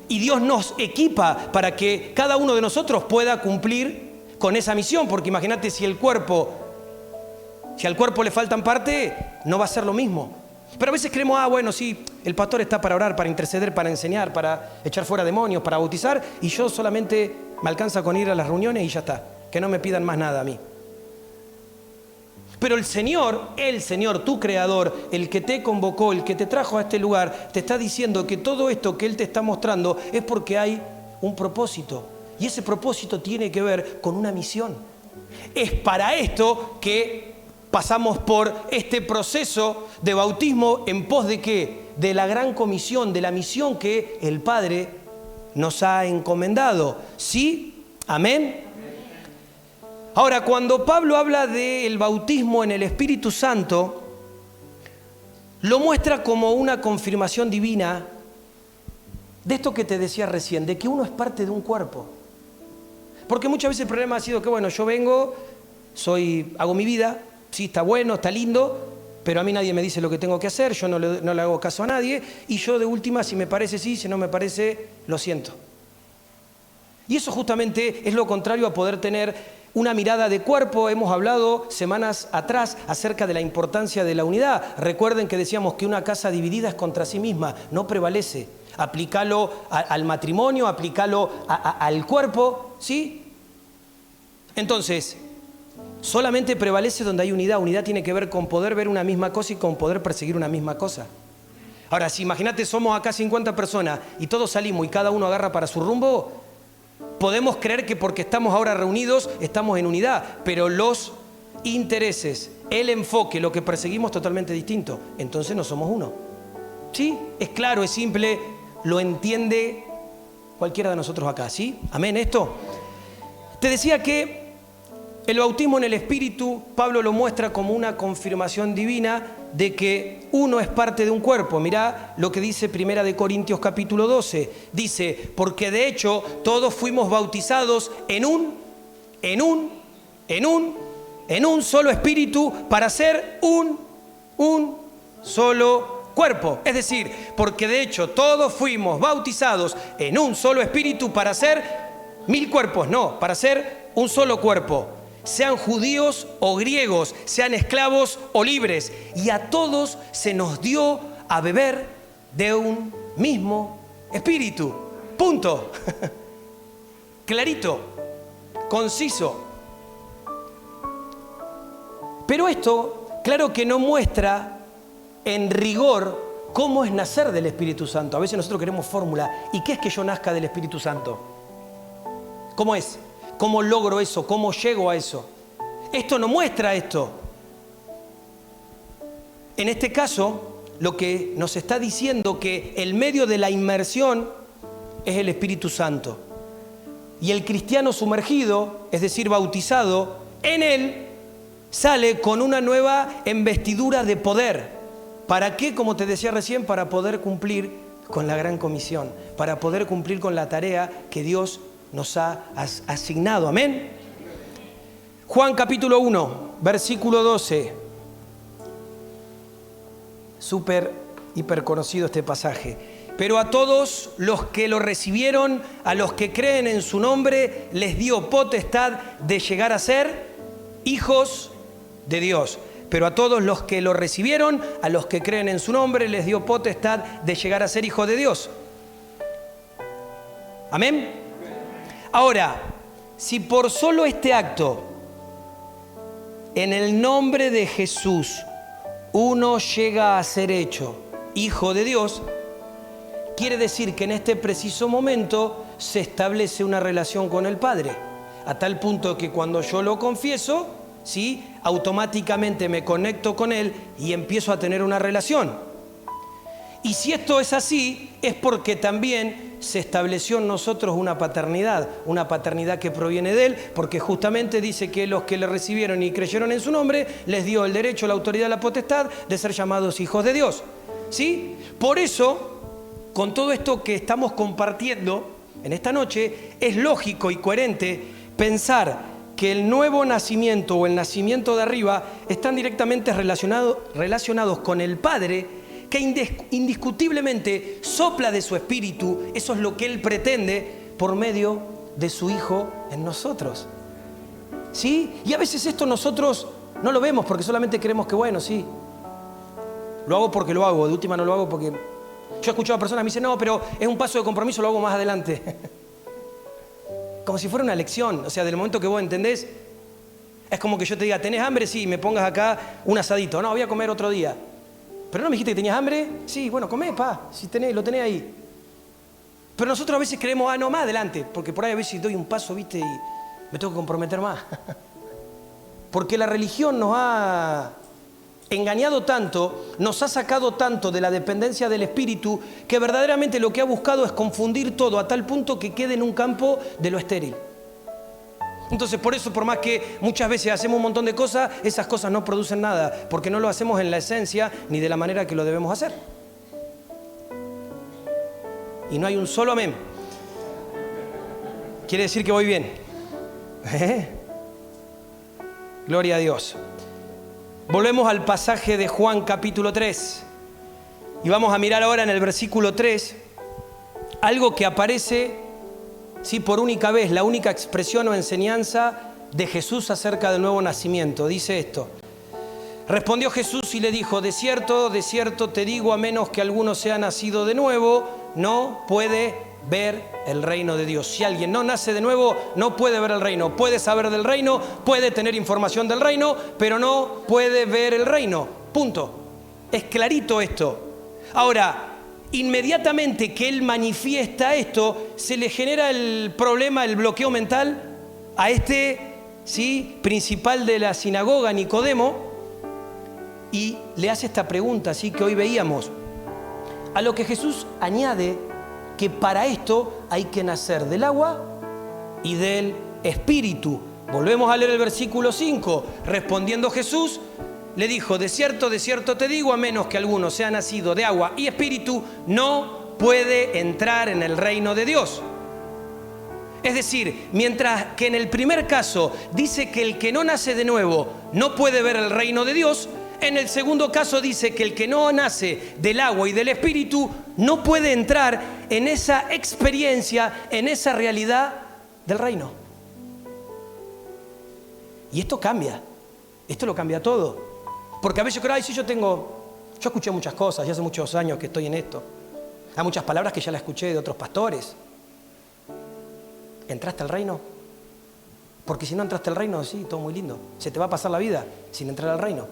Y Dios nos equipa para que cada uno de nosotros pueda cumplir con esa misión, porque imagínate si al cuerpo le faltan parte, no va a ser lo mismo. Pero a veces creemos, bueno, sí, el pastor está para orar, para interceder, para enseñar, para echar fuera demonios, para bautizar, y yo solamente me alcanza con ir a las reuniones y ya está, que no me pidan más nada a mí. Pero el Señor, tu Creador, el que te convocó, el que te trajo a este lugar, te está diciendo que todo esto que Él te está mostrando es porque hay un propósito. Y ese propósito tiene que ver con una misión. Es para esto que pasamos por este proceso de bautismo en pos de ¿qué? De la gran comisión, de la misión que el Padre nos ha encomendado. ¿Sí? ¿Amén? Ahora, cuando Pablo habla del bautismo en el Espíritu Santo, lo muestra como una confirmación divina de esto que te decía recién, de que uno es parte de un cuerpo. Porque muchas veces el problema ha sido que, bueno, yo vengo, hago mi vida, sí, está bueno, está lindo, pero a mí nadie me dice lo que tengo que hacer, yo no le hago caso a nadie, y yo de última, si me parece sí, si no me parece, lo siento. Y eso justamente es lo contrario a poder tener una mirada de cuerpo. Hemos hablado semanas atrás acerca de la importancia de la unidad. Recuerden que decíamos que una casa dividida es contra sí misma, no prevalece. Aplícalo al matrimonio, aplícalo al cuerpo, ¿sí? Entonces, solamente prevalece donde hay unidad. Unidad tiene que ver con poder ver una misma cosa y con poder perseguir una misma cosa. Ahora, si imagínate, somos acá 50 personas y todos salimos y cada uno agarra para su rumbo, podemos creer que porque estamos ahora reunidos estamos en unidad, pero los intereses, el enfoque, lo que perseguimos es totalmente distinto. Entonces no somos uno. ¿Sí? Es claro, es simple, lo entiende cualquiera de nosotros acá, ¿sí? Amén, esto. Te decía que El bautismo en el Espíritu, Pablo lo muestra como una confirmación divina de que uno es parte de un cuerpo. Mirá lo que dice 1 Corintios capítulo 12. Dice, porque de hecho todos fuimos bautizados en un solo Espíritu para ser un solo cuerpo. Es decir, porque de hecho todos fuimos bautizados en un solo Espíritu para ser 1000 cuerpos, no, para ser un solo cuerpo. Sean judíos o griegos, sean esclavos o libres, y a todos se nos dio a beber de un mismo espíritu. Punto. Clarito, conciso. Pero esto, claro que no muestra en rigor cómo es nacer del Espíritu Santo. A veces nosotros queremos fórmula. ¿Y qué es que yo nazca del Espíritu Santo? ¿Cómo es? ¿Cómo logro eso? ¿Cómo llego a eso? Esto no muestra esto. En este caso, lo que nos está diciendo que el medio de la inmersión es el Espíritu Santo. Y el cristiano sumergido, es decir, bautizado, en él sale con una nueva embestidura de poder. ¿Para qué? Como te decía recién, para poder cumplir con la gran comisión, para poder cumplir con la tarea que Dios nos ha asignado. Amén. Juan capítulo 1, versículo 12. Súper, hiper conocido este pasaje. Pero a todos los que lo recibieron, a los que creen en su nombre, les dio potestad de llegar a ser hijos de Dios. Pero a todos los que lo recibieron, a los que creen en su nombre, les dio potestad de llegar a ser hijos de Dios. Amén. Ahora, si por solo este acto, en el nombre de Jesús, uno llega a ser hecho hijo de Dios, quiere decir que en este preciso momento se establece una relación con el Padre, a tal punto que cuando yo lo confieso, ¿sí?, automáticamente me conecto con Él y empiezo a tener una relación. Y si esto es así, es porque también se estableció en nosotros una paternidad que proviene de Él, porque justamente dice que los que le recibieron y creyeron en su nombre, les dio el derecho, la autoridad, la potestad de ser llamados hijos de Dios. ¿Sí? Por eso, con todo esto que estamos compartiendo en esta noche, es lógico y coherente pensar que el nuevo nacimiento o el nacimiento de arriba están directamente relacionados con el Padre, que indiscutiblemente sopla de su espíritu. Eso es lo que Él pretende por medio de su Hijo en nosotros. ¿Sí? Y a veces esto nosotros no lo vemos porque solamente creemos que bueno, sí, lo hago porque lo hago, de última no lo hago porque... Yo he escuchado a personas que me dicen, no, pero es un paso de compromiso, lo hago más adelante. Como si fuera una lección. O sea, del momento que vos entendés, es como que yo te diga, ¿tenés hambre? Sí, me pongas acá un asadito. No, voy a comer otro día. ¿Pero no me dijiste que tenías hambre? Sí, bueno, comé, si tenés, lo tenés ahí. Pero nosotros a veces creemos, no, más adelante, porque por ahí a veces doy un paso, ¿viste? Y me tengo que comprometer más. Porque la religión nos ha engañado tanto, nos ha sacado tanto de la dependencia del Espíritu, que verdaderamente lo que ha buscado es confundir todo a tal punto que quede en un campo de lo estéril. Entonces, por eso, por más que muchas veces hacemos un montón de cosas, esas cosas no producen nada, porque no lo hacemos en la esencia ni de la manera que lo debemos hacer. Y no hay un solo amén. Quiere decir que voy bien. Gloria a Dios. Volvemos al pasaje de Juan capítulo 3. Y vamos a mirar ahora en el versículo 3 algo que aparece, sí, por única vez, la única expresión o enseñanza de Jesús acerca del nuevo nacimiento. Dice esto: respondió Jesús y le dijo, de cierto te digo, a menos que alguno sea nacido de nuevo, no puede ver el reino de Dios. Si alguien no nace de nuevo, no puede ver el reino. Puede saber del reino, puede tener información del reino, pero no puede ver el reino. Punto. Es clarito esto. Ahora, inmediatamente que él manifiesta esto, se le genera el problema, el bloqueo mental a este, ¿sí?, principal de la sinagoga, Nicodemo, y le hace esta pregunta, ¿sí?, que hoy veíamos. A lo que Jesús añade que para esto hay que nacer del agua y del Espíritu. Volvemos a leer el versículo 5. Respondiendo Jesús, le dijo: de cierto te digo, a menos que alguno sea nacido de agua y espíritu, no puede entrar en el reino de Dios. Es decir, mientras que en el primer caso dice que el que no nace de nuevo no puede ver el reino de Dios, en el segundo caso dice que el que no nace del agua y del espíritu no puede entrar en esa experiencia, en esa realidad del reino. Y esto cambia, esto lo cambia todo. Porque a veces yo creo, yo escuché muchas cosas, ya hace muchos años que estoy en esto. Hay muchas palabras que ya las escuché de otros pastores. ¿Entraste al reino? Porque si no entraste al reino, sí, todo muy lindo. Se te va a pasar la vida sin entrar al reino.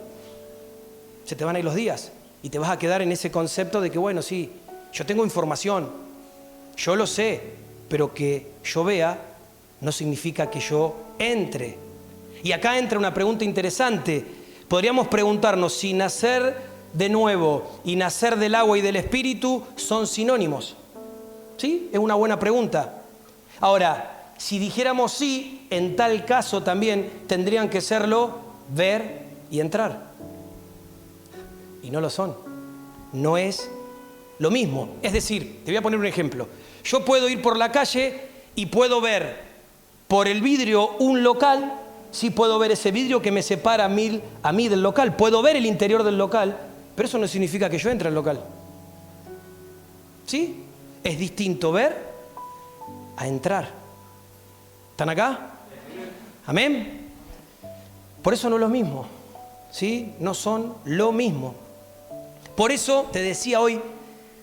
Se te van a ir los días y te vas a quedar en ese concepto de que, bueno, sí, yo tengo información, yo lo sé, pero que yo vea no significa que yo entre. Y acá entra una pregunta interesante. Podríamos preguntarnos si nacer de nuevo y nacer del agua y del espíritu son sinónimos. ¿Sí? Es una buena pregunta. Ahora, si dijéramos sí, en tal caso también tendrían que serlo ver y entrar. Y no lo son. No es lo mismo. Es decir, te voy a poner un ejemplo. Yo puedo ir por la calle y puedo ver por el vidrio un local. Sí puedo ver ese vidrio que me separa a mí del local. Puedo ver el interior del local, pero eso no significa que yo entre al local. ¿Sí? Es distinto ver a entrar. ¿Están acá? ¿Amén? Por eso no es lo mismo. ¿Sí? No son lo mismo. Por eso te decía hoy,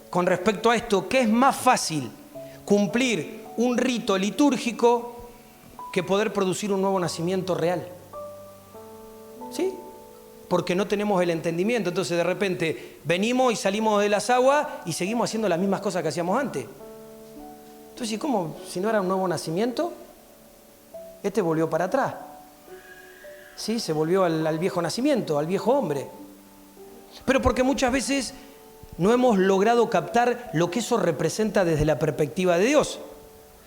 con respecto a esto, que es más fácil cumplir un rito litúrgico que poder producir un nuevo nacimiento real. ¿Sí? Porque no tenemos el entendimiento. Entonces de repente venimos y salimos de las aguas y seguimos haciendo las mismas cosas que hacíamos antes. Entonces, ¿cómo? Si no era un nuevo nacimiento, este volvió para atrás. ¿Sí? Se volvió al viejo nacimiento, al viejo hombre. Pero porque muchas veces no hemos logrado captar lo que eso representa desde la perspectiva de Dios.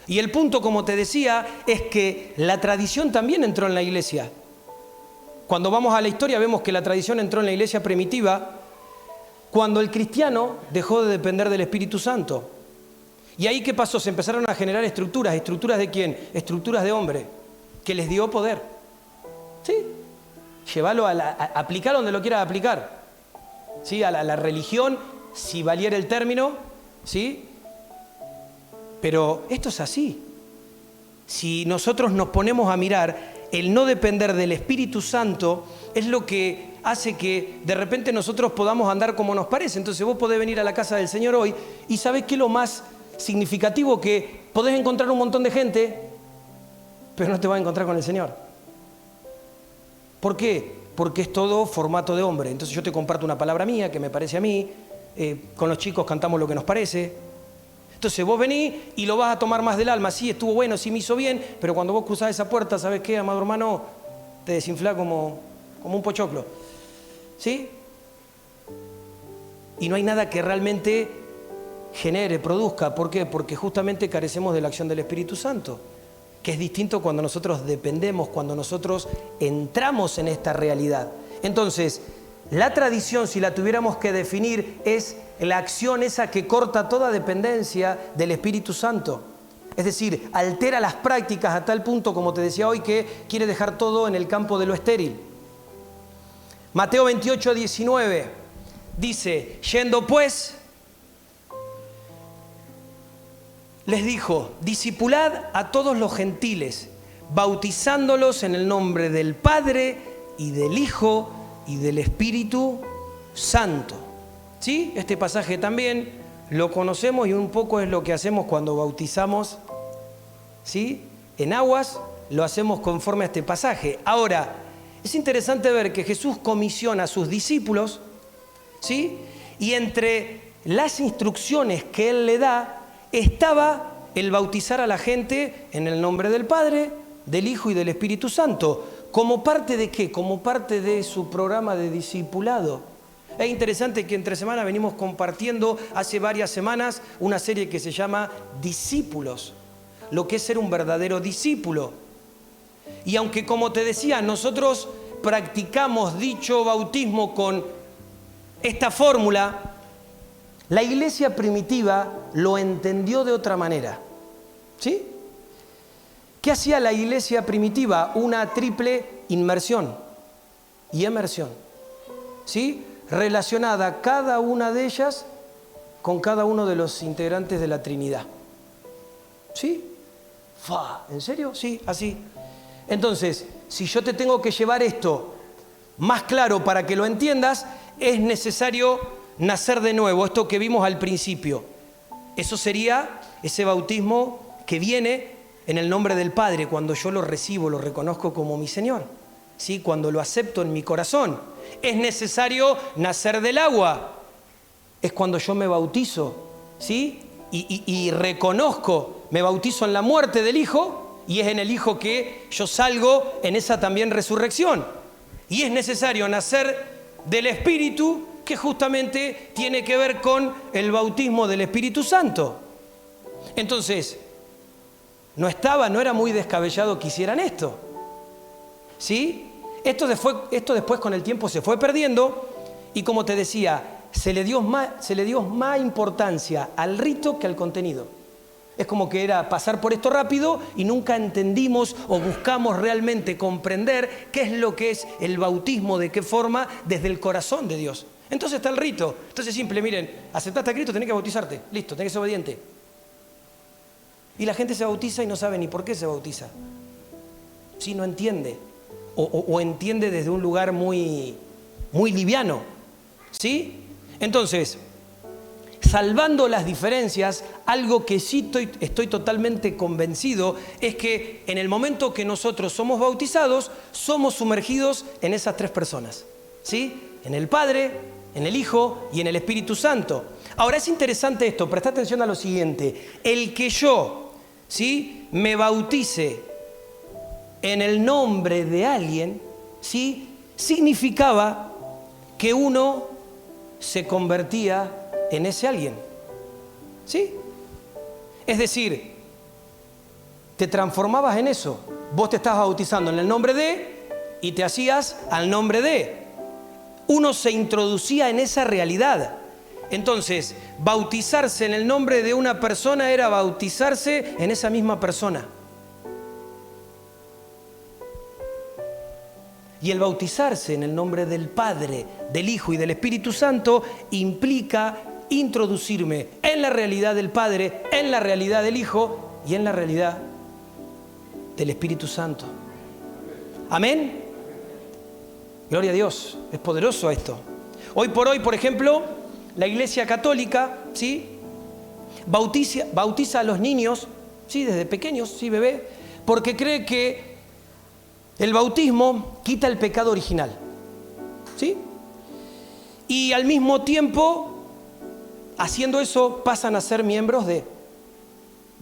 Y el punto, como te decía, es que la tradición también entró en la iglesia. Cuando vamos a la historia vemos que la tradición entró en la iglesia primitiva cuando el cristiano dejó de depender del Espíritu Santo. ¿Y ahí qué pasó? Se empezaron a generar estructuras. ¿Estructuras de quién? Estructuras de hombre, que les dio poder. ¿Sí? Llévalo aplicar donde lo quieras aplicar. ¿Sí? A la religión, si valiera el término, ¿sí? Pero esto es así. Si nosotros nos ponemos a mirar, el no depender del Espíritu Santo es lo que hace que de repente nosotros podamos andar como nos parece. Entonces vos podés venir a la casa del Señor hoy y ¿sabés qué es lo más significativo? Que podés encontrar un montón de gente, pero no te vas a encontrar con el Señor. ¿Por qué? Porque es todo formato de hombre. Entonces yo te comparto una palabra mía que me parece a mí, con los chicos cantamos lo que nos parece. Entonces vos venís y lo vas a tomar más del alma. Sí, estuvo bueno, sí me hizo bien, pero cuando vos cruzás esa puerta, ¿sabes qué, amado hermano? Te desinflás como un pochoclo. ¿Sí? Y no hay nada que realmente genere, produzca. ¿Por qué? Porque justamente carecemos de la acción del Espíritu Santo, que es distinto cuando nosotros dependemos, cuando nosotros entramos en esta realidad. Entonces, la tradición, si la tuviéramos que definir, es la acción esa que corta toda dependencia del Espíritu Santo. Es decir, altera las prácticas a tal punto, como te decía hoy, que quiere dejar todo en el campo de lo estéril. Mateo 28, 19 dice: yendo pues, les dijo: discipulad a todos los gentiles, bautizándolos en el nombre del Padre y del Hijo y del Espíritu Santo. ¿Sí? Este pasaje también lo conocemos y un poco es lo que hacemos cuando bautizamos, ¿sí? En aguas, lo hacemos conforme a este pasaje. Ahora, es interesante ver que Jesús comisiona a sus discípulos, ¿sí? Y entre las instrucciones que Él le da estaba el bautizar a la gente en el nombre del Padre, del Hijo y del Espíritu Santo. ¿Como parte de qué? Como parte de su programa de discipulado. Es interesante que entre semana venimos compartiendo hace varias semanas una serie que se llama Discípulos, lo que es ser un verdadero discípulo. Y aunque, como te decía, nosotros practicamos dicho bautismo con esta fórmula, la iglesia primitiva lo entendió de otra manera. ¿Sí? ¿Qué hacía la iglesia primitiva? Una triple inmersión y emersión. ¿Sí? Relacionada cada una de ellas con cada uno de los integrantes de la Trinidad. ¿Sí? ¿En serio? Sí, así. Entonces, si yo te tengo que llevar esto más claro para que lo entiendas, es necesario nacer de nuevo, esto que vimos al principio. Eso sería ese bautismo que viene en el nombre del Padre, cuando yo lo recibo, lo reconozco como mi Señor, ¿sí? Cuando lo acepto en mi corazón. Es necesario nacer del agua, es cuando yo me bautizo, ¿sí? Y reconozco, me bautizo en la muerte del Hijo, y es en el Hijo que yo salgo en esa también resurrección. Y es necesario nacer del Espíritu, que justamente tiene que ver con el bautismo del Espíritu Santo. Entonces, no era muy descabellado que hicieran esto, ¿sí? Esto después con el tiempo se fue perdiendo, y como te decía, se le dio más importancia al rito que al contenido. Es como que era pasar por esto rápido y nunca entendimos o buscamos realmente comprender qué es lo que es el bautismo, de qué forma, desde el corazón de Dios. Entonces está el rito. Entonces es simple, miren, aceptaste a Cristo, tenés que bautizarte. Listo, tenés que ser obediente. Y la gente se bautiza y no sabe ni por qué se bautiza. Sí, no entiende. O entiende desde un lugar muy, muy liviano. ¿Sí? Entonces, salvando las diferencias, algo que sí estoy totalmente convencido es que en el momento que nosotros somos bautizados, somos sumergidos en esas tres personas, ¿sí? En el Padre, en el Hijo y en el Espíritu Santo. Ahora es interesante esto, presta atención a lo siguiente. El que yo, ¿sí?, me bautice en el nombre de alguien, ¿sí?, significaba que uno se convertía en ese alguien, ¿sí? Es decir, te transformabas en eso. Vos te estabas bautizando en el nombre de, y te hacías al nombre de. Uno se introducía en esa realidad. Entonces, bautizarse en el nombre de una persona era bautizarse en esa misma persona. Y el bautizarse en el nombre del Padre, del Hijo y del Espíritu Santo implica introducirme en la realidad del Padre, en la realidad del Hijo y en la realidad del Espíritu Santo. ¿Amén? Gloria a Dios, es poderoso esto. Hoy por hoy, por ejemplo, la Iglesia Católica, ¿sí?, bautiza a los niños, ¿sí?, desde pequeños, ¿sí, bebé? Porque cree que el bautismo quita el pecado original, ¿sí? Y al mismo tiempo, haciendo eso, pasan a ser miembros de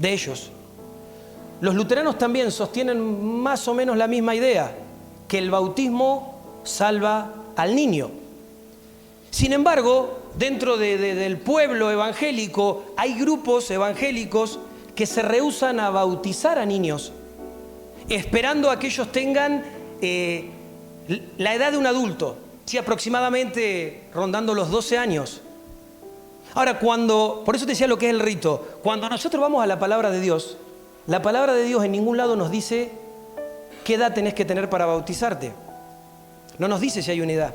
ellos. Los luteranos también sostienen más o menos la misma idea, que el bautismo salva al niño. Sin embargo, dentro del pueblo evangélico hay grupos evangélicos que se rehúsan a bautizar a niños, esperando a que ellos tengan la edad de un adulto, sí, aproximadamente rondando los 12 años. Ahora, por eso te decía lo que es el rito, cuando nosotros vamos a la palabra de Dios, la palabra de Dios en ningún lado nos dice qué edad tenés que tener para bautizarte. No nos dice si hay una edad.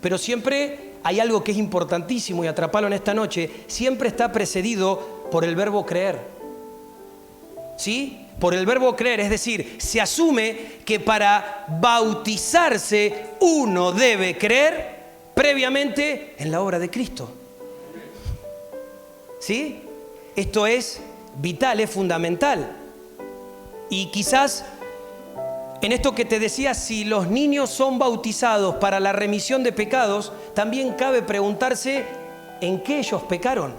Pero siempre hay algo que es importantísimo, y atrapalo en esta noche, siempre está precedido por el verbo creer. ¿Sí? Por el verbo creer, es decir, se asume que para bautizarse uno debe creer previamente en la obra de Cristo. ¿Sí? Esto es vital, es fundamental. Y quizás en esto que te decía, si los niños son bautizados para la remisión de pecados, también cabe preguntarse en qué ellos pecaron.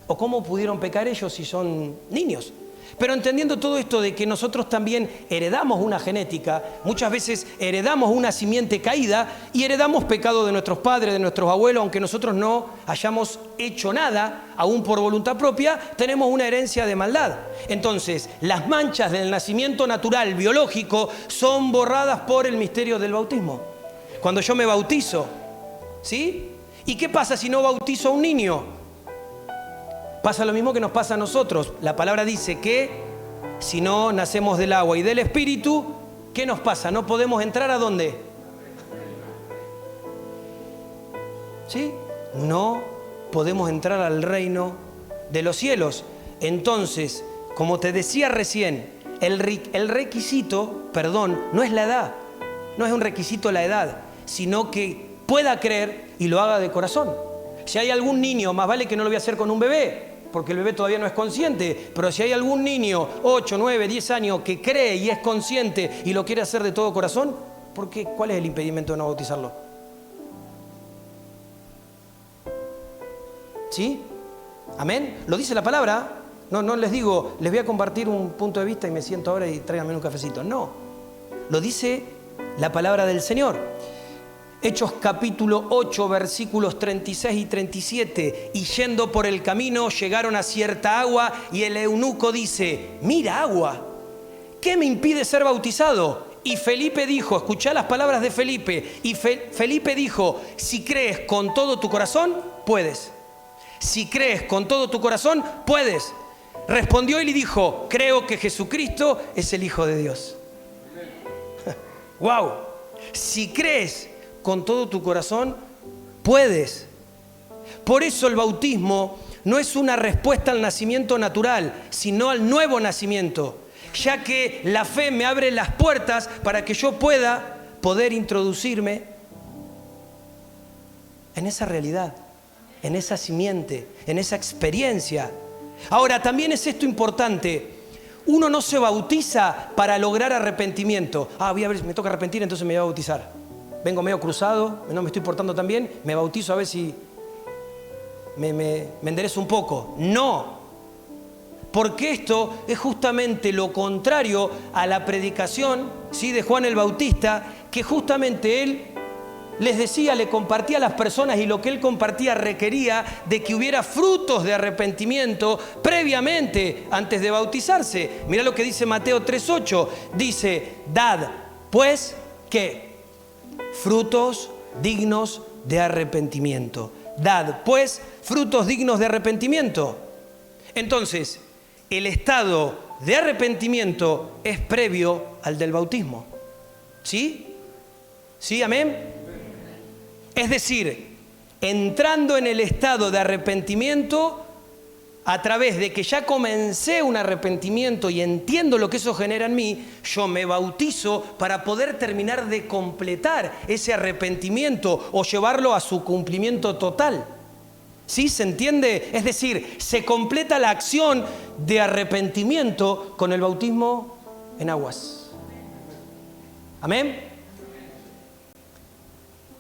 ¿O cómo pudieron pecar ellos si son niños? Pero entendiendo todo esto de que nosotros también heredamos una genética, muchas veces heredamos una simiente caída y heredamos pecado de nuestros padres, de nuestros abuelos, aunque nosotros no hayamos hecho nada, aún por voluntad propia, tenemos una herencia de maldad. Entonces, las manchas del nacimiento natural, biológico, son borradas por el misterio del bautismo. Cuando yo me bautizo, ¿sí? ¿Y qué pasa si no bautizo a un niño? Pasa lo mismo que nos pasa a nosotros. La palabra dice que si no nacemos del agua y del Espíritu, ¿qué nos pasa? No podemos entrar ¿a dónde? ¿Sí? No podemos entrar al reino de los cielos. Entonces, como te decía recién, el requisito, no es la edad, no es un requisito la edad, sino que pueda creer y lo haga de corazón. Si hay algún niño, más vale que no lo voy a hacer con un bebé, porque el bebé todavía no es consciente, pero si hay algún niño, 8, 9, 10 años, que cree y es consciente y lo quiere hacer de todo corazón, ¿por qué? ¿Cuál es el impedimento de no bautizarlo? ¿Sí? ¿Amén? Lo dice la palabra. No les digo, les voy a compartir un punto de vista y me siento ahora y tráiganme un cafecito. No, lo dice la palabra del Señor. Hechos capítulo 8, versículos 36 y 37. Y yendo por el camino llegaron a cierta agua y el eunuco dice, mira agua, ¿qué me impide ser bautizado? Y Felipe dijo, escuchá las palabras de Felipe, y Felipe dijo, si crees con todo tu corazón, puedes. Si crees con todo tu corazón, puedes. Respondió y le dijo, creo que Jesucristo es el Hijo de Dios. ¡Wow! Si crees con todo tu corazón, puedes. Por eso el bautismo no es una respuesta al nacimiento natural, sino al nuevo nacimiento, ya que la fe me abre las puertas para que yo pueda poder introducirme en esa realidad, en esa simiente, en esa experiencia. Ahora, también es esto importante. Uno no se bautiza para lograr arrepentimiento. Voy a ver, me toca arrepentir, entonces me voy a bautizar. Vengo medio cruzado, no me estoy portando tan bien, me bautizo a ver si me enderezo un poco. No, porque esto es justamente lo contrario a la predicación, ¿sí?, de Juan el Bautista, que justamente él les decía, le compartía a las personas, y lo que él compartía requería de que hubiera frutos de arrepentimiento previamente, antes de bautizarse. Mirá lo que dice Mateo 3:8, dice, dad pues, ¿qué? Frutos dignos de arrepentimiento. Dad pues frutos dignos de arrepentimiento. Entonces, el estado de arrepentimiento es previo al del bautismo. ¿Sí? ¿Sí? ¿Amén? Es decir, entrando en el estado de arrepentimiento, a través de que ya comencé un arrepentimiento y entiendo lo que eso genera en mí, yo me bautizo para poder terminar de completar ese arrepentimiento o llevarlo a su cumplimiento total. ¿Sí? ¿Se entiende? Es decir, se completa la acción de arrepentimiento con el bautismo en aguas. ¿Amén?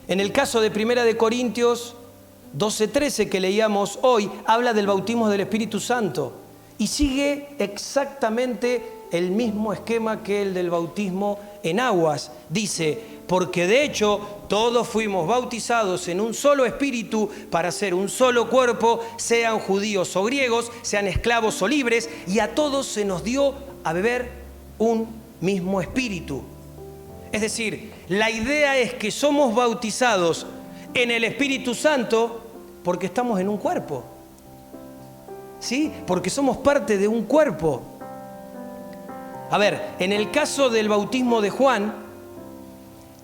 En el caso de 1 Corintios 12:13 que leíamos hoy, habla del bautismo del Espíritu Santo y sigue exactamente el mismo esquema que el del bautismo en aguas. Dice, porque de hecho todos fuimos bautizados en un solo espíritu para ser un solo cuerpo, sean judíos o griegos, sean esclavos o libres, y a todos se nos dio a beber un mismo espíritu. Es decir, la idea es que somos bautizados en el Espíritu Santo porque estamos en un cuerpo. ¿Sí? Porque somos parte de un cuerpo. A ver, en el caso del bautismo de Juan,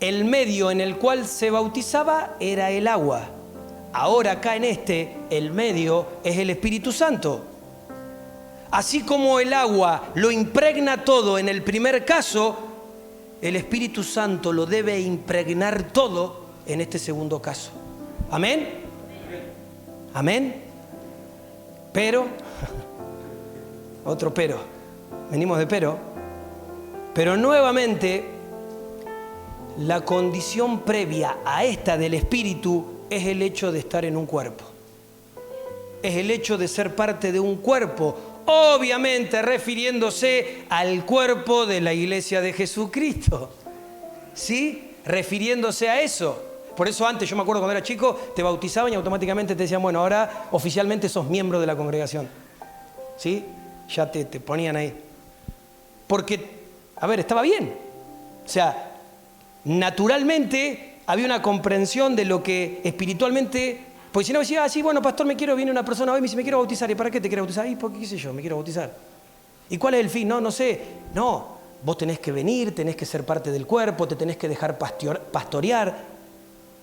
el medio en el cual se bautizaba era el agua. Ahora acá en el medio es el Espíritu Santo. Así como el agua lo impregna todo en el primer caso, el Espíritu Santo lo debe impregnar todo en este segundo caso. ¿Amén? ¿Amén? Pero, otro pero, venimos de pero nuevamente la condición previa a esta del Espíritu es el hecho de estar en un cuerpo. Es el hecho de ser parte de un cuerpo obviamente refiriéndose al cuerpo de la iglesia de Jesucristo. ¿Sí? Refiriéndose a eso. Por eso antes, yo me acuerdo cuando era chico, te bautizaban y automáticamente te decían, bueno, ahora oficialmente sos miembro de la congregación. ¿Sí? Ya te ponían ahí. Porque, a ver, estaba bien. O sea, naturalmente había una comprensión de lo que espiritualmente... Porque si no decía, sí, bueno, pastor, viene una persona hoy y me dice, me quiero bautizar. ¿Y para qué te quieres bautizar? ¿Y por qué sé yo? Me quiero bautizar. ¿Y cuál es el fin? No sé. No, vos tenés que venir, tenés que ser parte del cuerpo, te tenés que dejar pastorear.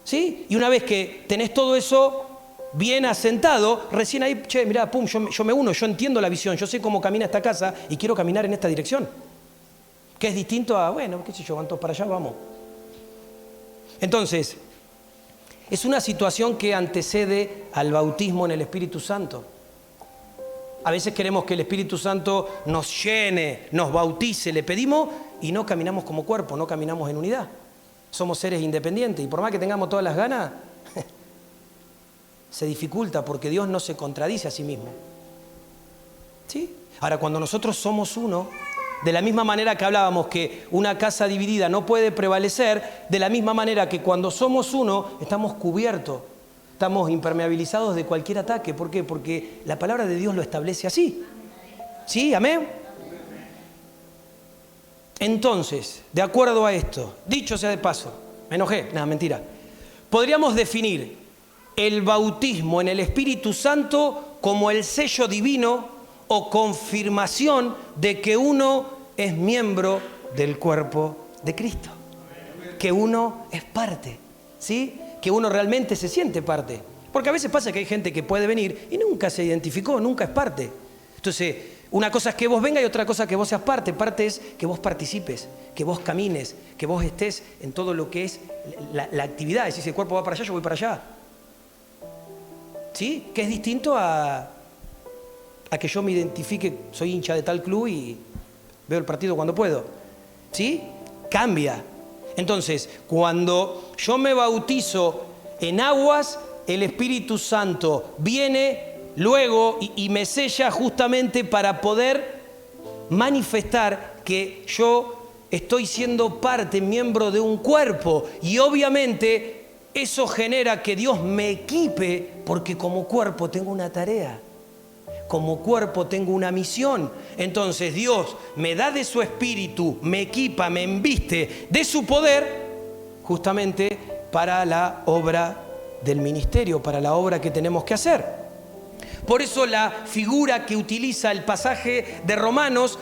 ¿Sí? Y una vez que tenés todo eso bien asentado, recién ahí, che, mirá, pum, yo me uno, yo entiendo la visión, yo sé cómo camina esta casa y quiero caminar en esta dirección. Que es distinto a, bueno, qué sé yo, van todos para allá, vamos. Entonces, es una situación que antecede al bautismo en el Espíritu Santo. A veces queremos que el Espíritu Santo nos llene, nos bautice, le pedimos y no caminamos como cuerpo, no caminamos en unidad. Somos seres independientes y por más que tengamos todas las ganas, se dificulta porque Dios no se contradice a sí mismo. ¿Sí? Ahora, cuando nosotros somos uno, de la misma manera que hablábamos que una casa dividida no puede prevalecer, de la misma manera que cuando somos uno, estamos cubiertos, estamos impermeabilizados de cualquier ataque. ¿Por qué? Porque la palabra de Dios lo establece así. ¿Sí? ¿Amén? Entonces, de acuerdo a esto, dicho sea de paso, me enojé, nada, mentira, podríamos definir el bautismo en el Espíritu Santo como el sello divino o confirmación de que uno es miembro del cuerpo de Cristo, que uno es parte, ¿sí? Que uno realmente se siente parte. Porque a veces pasa que hay gente que puede venir y nunca se identificó, nunca es parte. Entonces, una cosa es que vos vengas y otra cosa que vos seas parte. Parte es que vos participes, que vos camines, que vos estés en todo lo que es la actividad. Es decir, si el cuerpo va para allá, yo voy para allá. ¿Sí? Que es distinto a que yo me identifique, soy hincha de tal club y veo el partido cuando puedo. ¿Sí? Cambia. Entonces, cuando yo me bautizo en aguas, el Espíritu Santo viene luego y me sella justamente para poder manifestar que yo estoy siendo parte, miembro de un cuerpo. Y obviamente eso genera que Dios me equipe porque como cuerpo tengo una tarea. Como cuerpo tengo una misión. Entonces Dios me da de su espíritu, me equipa, me embiste de su poder justamente para la obra del ministerio, para la obra que tenemos que hacer. Por eso la figura que utiliza el pasaje de Romanos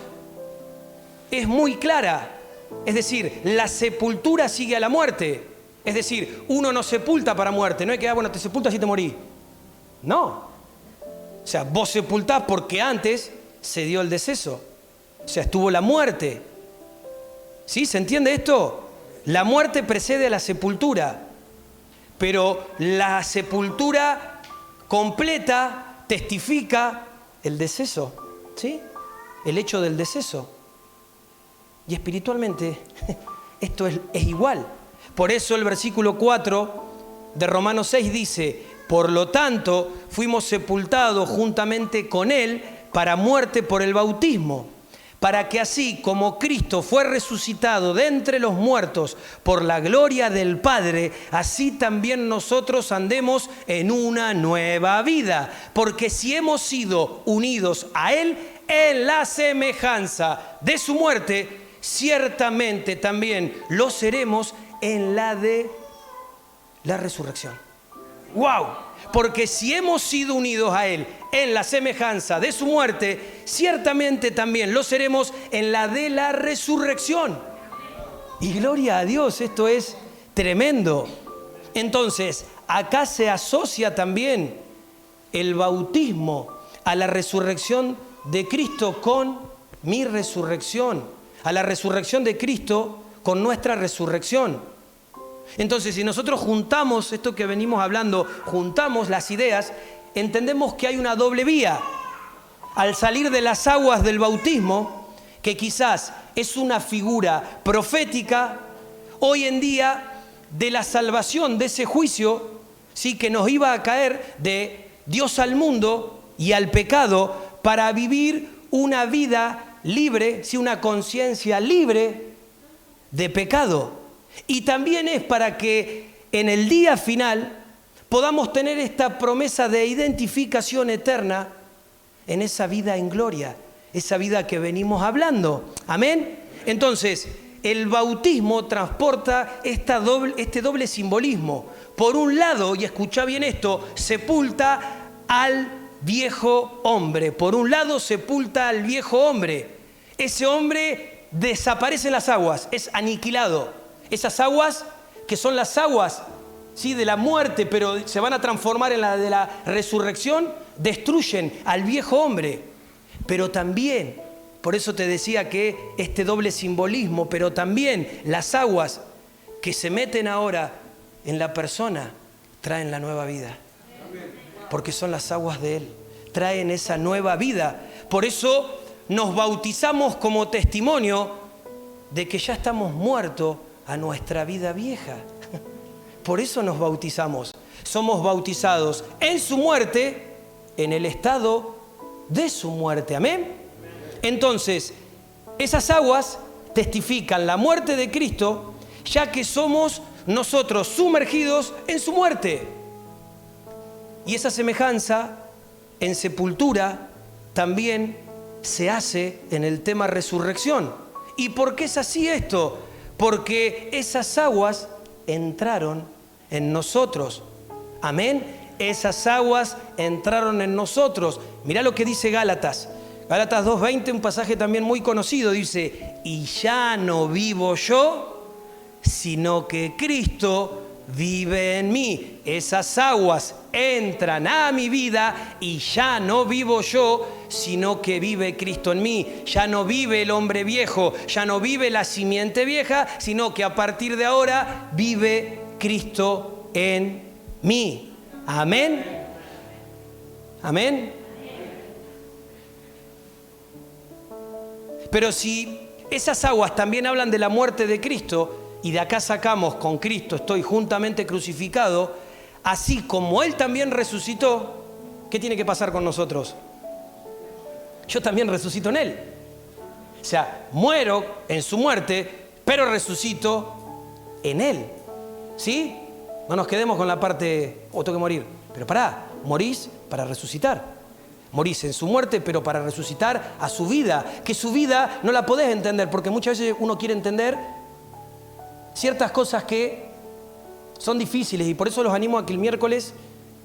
es muy clara. Es decir, la sepultura sigue a la muerte. Es decir, uno no sepulta para muerte. No es que, bueno, te sepultas y te morís. No. O sea, vos sepultás porque antes se dio el deceso. O sea, estuvo la muerte. ¿Sí? ¿Se entiende esto? La muerte precede a la sepultura. Pero la sepultura completa testifica el deceso. ¿Sí? El hecho del deceso. Y espiritualmente esto es igual. Por eso el versículo 4 de Romanos 6 dice: por lo tanto, fuimos sepultados juntamente con Él para muerte por el bautismo, para que así como Cristo fue resucitado de entre los muertos por la gloria del Padre, así también nosotros andemos en una nueva vida. Porque si hemos sido unidos a Él en la semejanza de su muerte, ciertamente también lo seremos en la de la resurrección. ¡Wow! Porque si hemos sido unidos a Él en la semejanza de su muerte, ciertamente también lo seremos en la de la resurrección. Y gloria a Dios, esto es tremendo. Entonces, acá se asocia también el bautismo a la resurrección de Cristo con mi resurrección, a la resurrección de Cristo con nuestra resurrección. Entonces, si nosotros juntamos esto que venimos hablando, juntamos las ideas, entendemos que hay una doble vía. Al salir de las aguas del bautismo, que quizás es una figura profética, hoy en día de la salvación, de ese juicio, sí, que nos iba a caer de Dios al mundo y al pecado, para vivir una vida libre, sí, una conciencia libre de pecado. Y también es para que en el día final podamos tener esta promesa de identificación eterna en esa vida en gloria, esa vida que venimos hablando. Amén. Entonces, el bautismo transporta este doble simbolismo. Por un lado, y escucha bien esto, sepulta al viejo hombre. Por un lado, sepulta al viejo hombre. Ese hombre desaparece en las aguas, es aniquilado. Esas aguas que son las aguas, ¿sí?, de la muerte, pero se van a transformar en la de la resurrección, destruyen al viejo hombre. Pero también, por eso te decía que este doble simbolismo, pero también las aguas que se meten ahora en la persona traen la nueva vida. Porque son las aguas de Él, traen esa nueva vida. Por eso nos bautizamos como testimonio de que ya estamos muertos a nuestra vida vieja. Por eso nos bautizamos. Somos bautizados en su muerte, en el estado de su muerte. Amén. Entonces, esas aguas testifican la muerte de Cristo, ya que somos nosotros sumergidos en su muerte. Y esa semejanza en sepultura también se hace en el tema resurrección. ¿Y por qué es así esto? Porque esas aguas entraron en nosotros. Amén. Esas aguas entraron en nosotros. Mirá lo que dice Gálatas. Gálatas 2:20, un pasaje también muy conocido, dice: y ya no vivo yo, sino que Cristo vive en mí. Esas aguas entran a mi vida y ya no vivo yo, sino que vive Cristo en mí. Ya no vive el hombre viejo, ya no vive la simiente vieja, sino que a partir de ahora vive Cristo en mí. Amén. Amén. Pero si esas aguas también hablan de la muerte de Cristo, y de acá sacamos: con Cristo estoy juntamente crucificado, así como Él también resucitó, ¿qué tiene que pasar con nosotros? Yo también resucito en Él. O sea, muero en su muerte, pero resucito en Él. ¿Sí? No nos quedemos con la parte, tengo que morir. Pero pará, morís para resucitar. Morís en su muerte, pero para resucitar a su vida. Que su vida no la podés entender, porque muchas veces uno quiere entender ciertas cosas que son difíciles, y por eso los animo a que el miércoles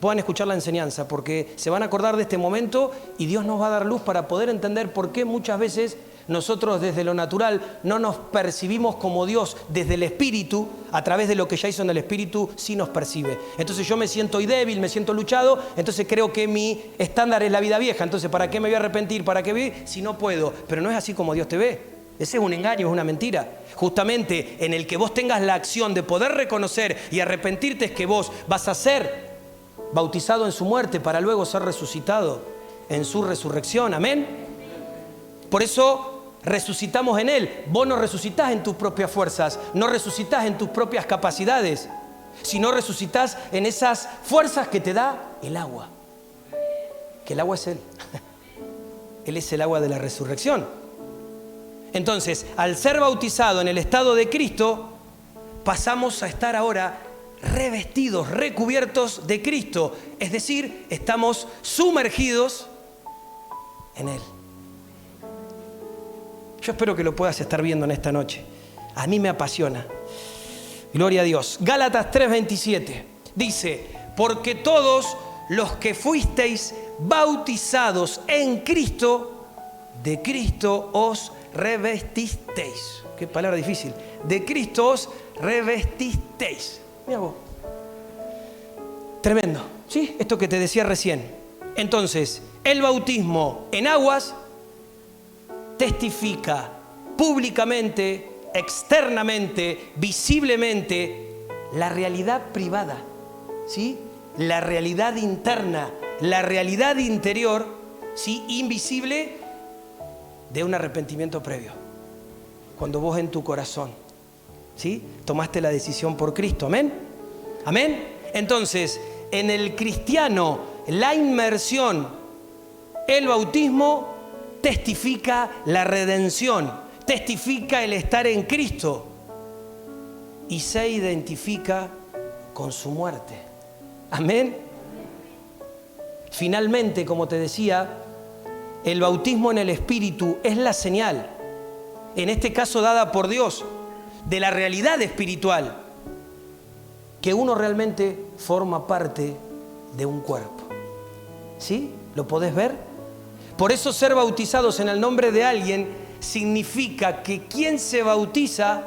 puedan escuchar la enseñanza, porque se van a acordar de este momento y Dios nos va a dar luz para poder entender por qué muchas veces nosotros desde lo natural no nos percibimos como Dios. Desde el Espíritu, a través de lo que ya hizo en el Espíritu, sí nos percibe. Entonces yo me siento débil, me siento luchado, entonces creo que mi estándar es la vida vieja. Entonces, ¿para qué me voy a arrepentir? ¿Para qué vivir si no puedo? Pero no es así como Dios te ve. Ese es un engaño, es una mentira. Justamente en el que vos tengas la acción de poder reconocer y arrepentirte, es que vos vas a ser bautizado en su muerte para luego ser resucitado en su resurrección. Amén. Por eso resucitamos en Él. Vos no resucitás en tus propias fuerzas, no resucitás en tus propias capacidades, sino resucitás en esas fuerzas que te da el agua. Que el agua es Él. Él es el agua de la resurrección. Entonces, al ser bautizado en el estado de Cristo, pasamos a estar ahora revestidos, recubiertos de Cristo. Es decir, estamos sumergidos en Él. Yo espero que lo puedas estar viendo en esta noche. A mí me apasiona. Gloria a Dios. Gálatas 3:27 dice: porque todos los que fuisteis bautizados en Cristo, de Cristo os revestisteis. Qué palabra difícil. De Cristo os revestisteis. Mira vos. Tremendo. ¿Sí? Esto que te decía recién. Entonces, el bautismo en aguas testifica públicamente, externamente, visiblemente la realidad privada, ¿sí? La realidad interna, la realidad interior, ¿sí? Invisible, de un arrepentimiento previo. Cuando vos en tu corazón, ¿sí?, tomaste la decisión por Cristo. Amén. Amén. Entonces, en el cristiano, la inmersión El bautismo testifica la redención, testifica el estar en Cristo y se identifica con su muerte. Amén. Finalmente, como te decía, el bautismo en el Espíritu es la señal, en este caso dada por Dios, de la realidad espiritual, que uno realmente forma parte de un cuerpo. ¿Sí? ¿Lo podés ver? Por eso ser bautizados en el nombre de alguien significa que quien se bautiza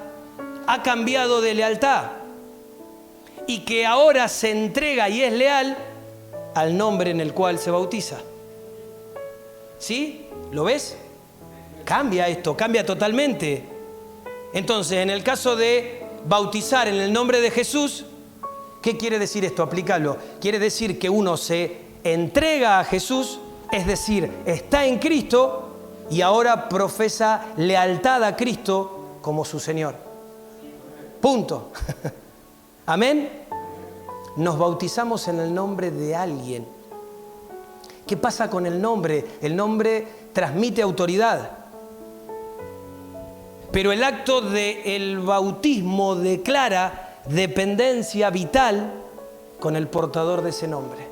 ha cambiado de lealtad y que ahora se entrega y es leal al nombre en el cual se bautiza. ¿Sí? ¿Lo ves? Cambia esto, cambia totalmente. Entonces, en el caso de bautizar en el nombre de Jesús, ¿qué quiere decir esto? Aplícalo. Quiere decir que uno se entrega a Jesús, es decir, está en Cristo y ahora profesa lealtad a Cristo como su Señor. Punto. Amén. Nos bautizamos en el nombre de alguien. ¿Qué pasa con el nombre? El nombre transmite autoridad. Pero el acto del bautismo declara dependencia vital con el portador de ese nombre.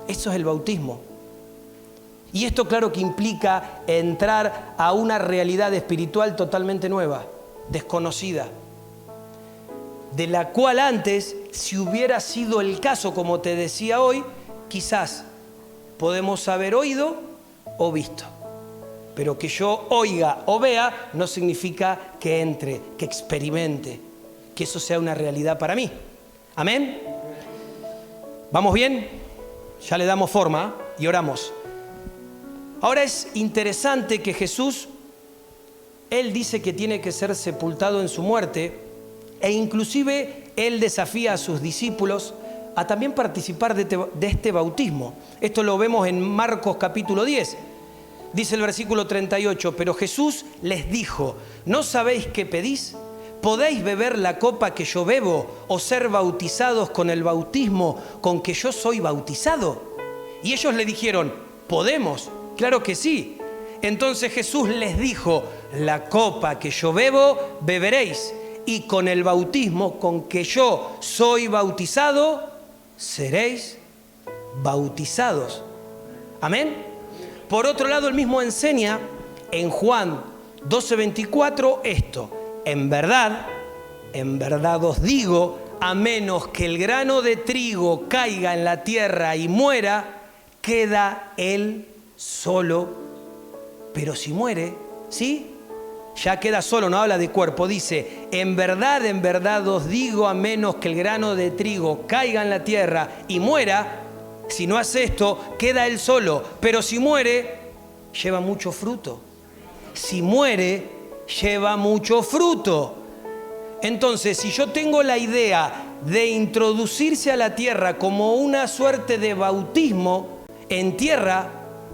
Eso es el bautismo. Y esto, claro, que implica entrar a una realidad espiritual totalmente nueva, desconocida, de la cual antes, si hubiera sido el caso, como te decía hoy, quizás podemos haber oído o visto. Pero que yo oiga o vea no significa que entre, que experimente, que eso sea una realidad para mí. ¿Amén? ¿Vamos bien? Ya le damos forma y oramos. Ahora es interesante que Jesús, Él dice que tiene que ser sepultado en su muerte e inclusive Él desafía a sus discípulos a también participar de este bautismo. Esto lo vemos en Marcos capítulo 10. Dice el versículo 38, pero Jesús les dijo, ¿no sabéis qué pedís? ¿Podéis beber la copa que yo bebo o ser bautizados con el bautismo con que yo soy bautizado? Y ellos le dijeron, podemos, claro que sí. Entonces Jesús les dijo, la copa que yo bebo, beberéis, y con el bautismo con que yo soy bautizado, seréis bautizados. Amén. Por otro lado, él mismo enseña en Juan 12:24 esto. En verdad os digo, a menos que el grano de trigo caiga en la tierra y muera, queda él solo. Pero si muere, ¿sí? Ya queda solo, no habla de cuerpo. Dice, en verdad os digo, a menos que el grano de trigo caiga en la tierra y muera, si no hace esto, queda él solo. Pero si muere, lleva mucho fruto. Si muere, lleva mucho fruto. Entonces, si yo tengo la idea de introducirse a la tierra como una suerte de bautismo en tierra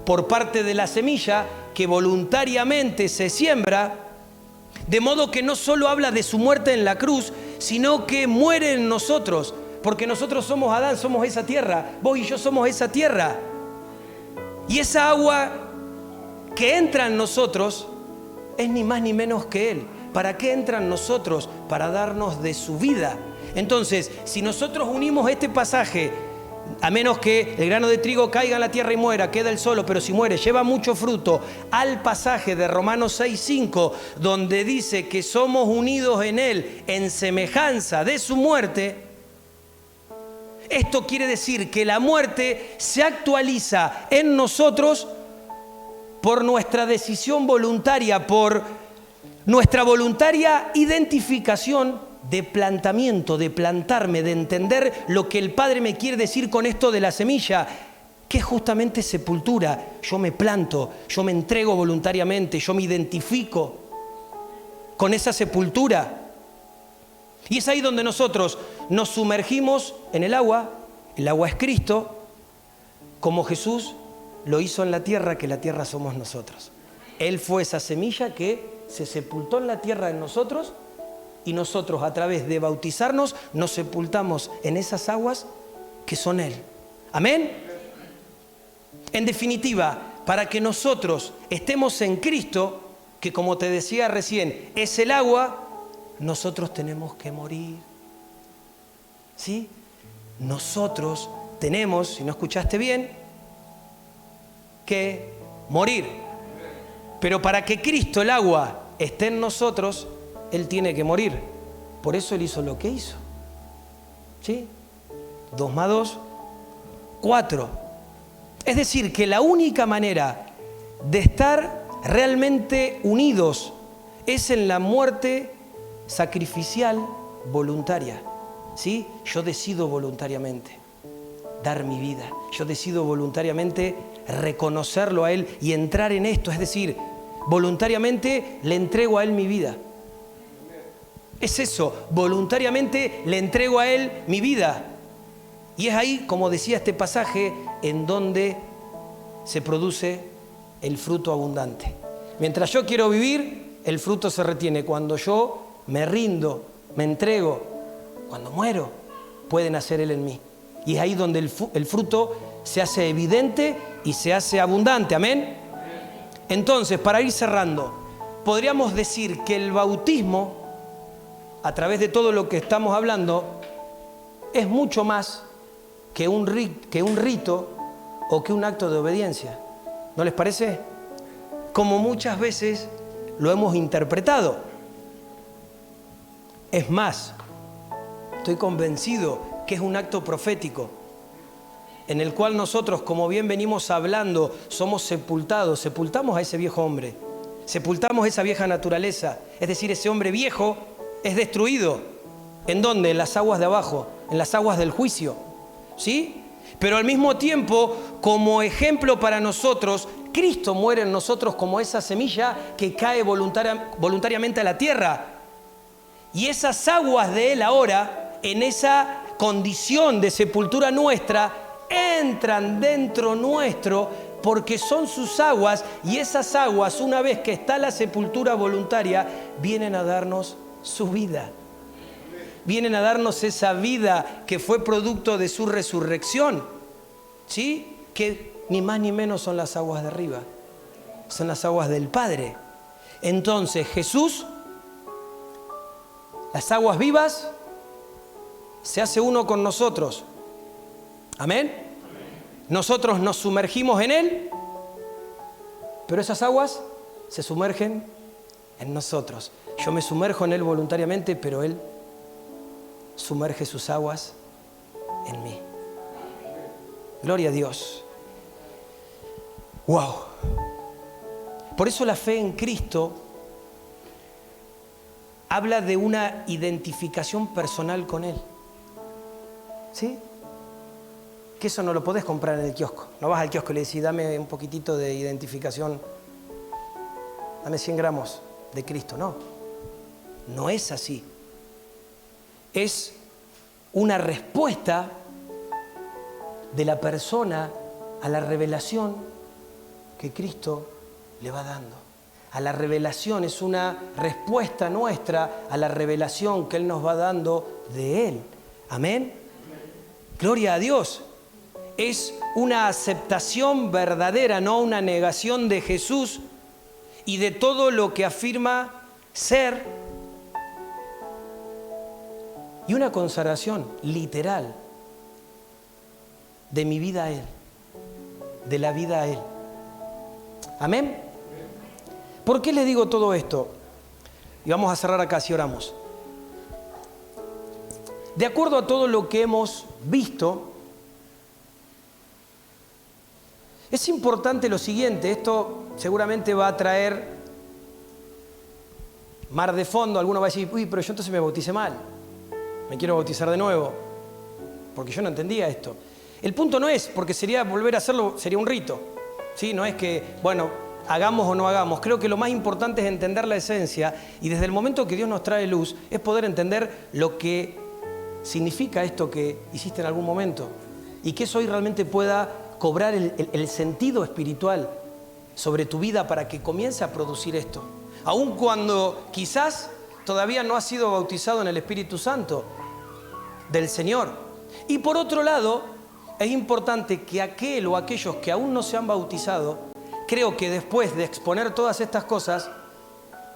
por parte de la semilla que voluntariamente se siembra, de modo que no solo habla de su muerte en la cruz, sino que muere en nosotros, porque nosotros somos Adán, somos esa tierra, vos y yo somos esa tierra. Y esa agua que entra en nosotros es ni más ni menos que Él. ¿Para qué entra en nosotros? Para darnos de su vida. Entonces, si nosotros unimos este pasaje, a menos que el grano de trigo caiga en la tierra y muera, queda él solo, pero si muere, lleva mucho fruto, al pasaje de Romanos 6:5, donde dice que somos unidos en Él en semejanza de su muerte, esto quiere decir que la muerte se actualiza en nosotros por nuestra decisión voluntaria, por nuestra voluntaria identificación de plantamiento, de plantarme, de entender lo que el Padre me quiere decir con esto de la semilla, que es justamente sepultura. Yo me planto, yo me entrego voluntariamente, yo me identifico con esa sepultura. Y es ahí donde nosotros nos sumergimos en el agua es Cristo, como Jesús lo hizo en la tierra, que la tierra somos nosotros. Él fue esa semilla que se sepultó en la tierra en nosotros y nosotros a través de bautizarnos nos sepultamos en esas aguas que son Él. Amén. En definitiva, para que nosotros estemos en Cristo, que como te decía recién, es el agua, nosotros tenemos que morir. ¿Sí? Nosotros tenemos, si no escuchaste bien, que morir. Pero para que Cristo, el agua, esté en nosotros, Él tiene que morir. Por eso Él hizo lo que hizo. ¿Sí? 2 más 2, 4. Es decir, que la única manera de estar realmente unidos es en la muerte sacrificial voluntaria. ¿Sí? Yo decido voluntariamente dar mi vida. Yo decido voluntariamente reconocerlo a Él y entrar en esto. Es decir, voluntariamente le entrego a Él mi vida. Es eso, voluntariamente le entrego a Él mi vida. Y es ahí, como decía este pasaje, en donde se produce el fruto abundante. Mientras yo quiero vivir, el fruto se retiene. Cuando yo me rindo, me entrego, cuando muero, puede nacer Él en mí. Y es ahí donde el fruto se hace evidente y se hace abundante. ¿Amén? Entonces, para ir cerrando, podríamos decir que el bautismo, a través de todo lo que estamos hablando, es mucho más que un rito o que un acto de obediencia. ¿No les parece? Como muchas veces lo hemos interpretado. Es más, estoy convencido que es un acto profético en el cual nosotros, como bien venimos hablando, somos sepultados, sepultamos a ese viejo hombre, sepultamos esa vieja naturaleza, es decir, ese hombre viejo es destruido. ¿En dónde? En las aguas de abajo, en las aguas del juicio, ¿sí? Pero al mismo tiempo, como ejemplo para nosotros, Cristo muere en nosotros como esa semilla que cae voluntariamente a la tierra. Y esas aguas de Él ahora, en esa condición de sepultura nuestra, entran dentro nuestro porque son sus aguas, y esas aguas, una vez que está la sepultura voluntaria, vienen a darnos su vida. Vienen a darnos esa vida que fue producto de su resurrección, ¿sí? Que ni más ni menos son las aguas de arriba, son las aguas del Padre. Entonces Jesús, las aguas vivas, se hace uno con nosotros. ¿Amén? Nosotros nos sumergimos en Él, pero esas aguas se sumergen en nosotros. Yo me sumerjo en Él voluntariamente, pero Él sumerge sus aguas en mí. Gloria a Dios. ¡Wow! Por eso la fe en Cristo habla de una identificación personal con Él. ¿Sí? Que eso no lo podés comprar en el kiosco. No vas al kiosco y le decís, dame un poquitito de identificación, dame 100 gramos de Cristo. No, no es así. Es una respuesta de la persona a la revelación que Cristo le va dando. A la revelación, es una respuesta nuestra a la revelación que Él nos va dando de Él. Amén. Gloria a Dios. Es una aceptación verdadera, no una negación de Jesús y de todo lo que afirma ser, y una consagración literal de mi vida a Él, de la vida a Él. Amén. ¿Por qué les digo todo esto? Y vamos a cerrar acá si oramos. De acuerdo a todo lo que hemos visto, es importante lo siguiente. Esto seguramente va a traer mar de fondo. Alguno va a decir, uy, pero yo entonces me bauticé mal, me quiero bautizar de nuevo, porque yo no entendía esto. El punto no es, porque sería volver a hacerlo, sería un rito, ¿sí? No es que, bueno, hagamos o no hagamos. Creo que lo más importante es entender la esencia, y desde el momento que Dios nos trae luz, es poder entender lo que significa esto que hiciste en algún momento, y que eso hoy realmente pueda cobrar el sentido espiritual sobre tu vida para que comience a producir esto. Aun cuando quizás todavía no has sido bautizado en el Espíritu Santo del Señor. Y por otro lado, es importante que aquel o aquellos que aún no se han bautizado, creo que después de exponer todas estas cosas,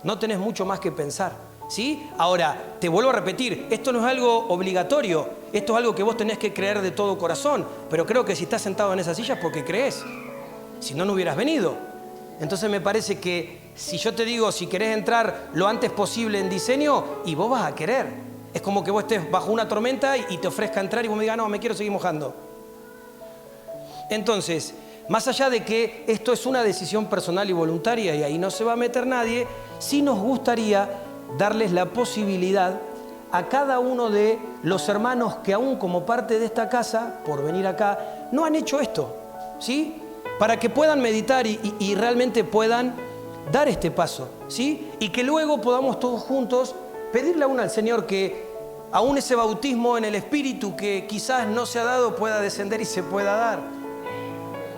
no tenés mucho más que pensar, ¿sí? Ahora, te vuelvo a repetir, esto no es algo obligatorio, esto es algo que vos tenés que creer de todo corazón, pero creo que si estás sentado en esa silla es porque crees, si no, no hubieras venido. Entonces me parece que si yo te digo, si querés entrar lo antes posible en diseño, y vos vas a querer. Es como que vos estés bajo una tormenta y te ofrezca entrar y vos me digas, no, me quiero seguir mojando. Entonces, más allá de que esto es una decisión personal y voluntaria y ahí no se va a meter nadie, sí nos gustaría darles la posibilidad a cada uno de los hermanos que aún como parte de esta casa, por venir acá, no han hecho esto, ¿sí? Para que puedan meditar y realmente puedan dar este paso, ¿sí? Y que luego podamos todos juntos pedirle aún al Señor que aún ese bautismo en el Espíritu que quizás no se ha dado pueda descender y se pueda dar,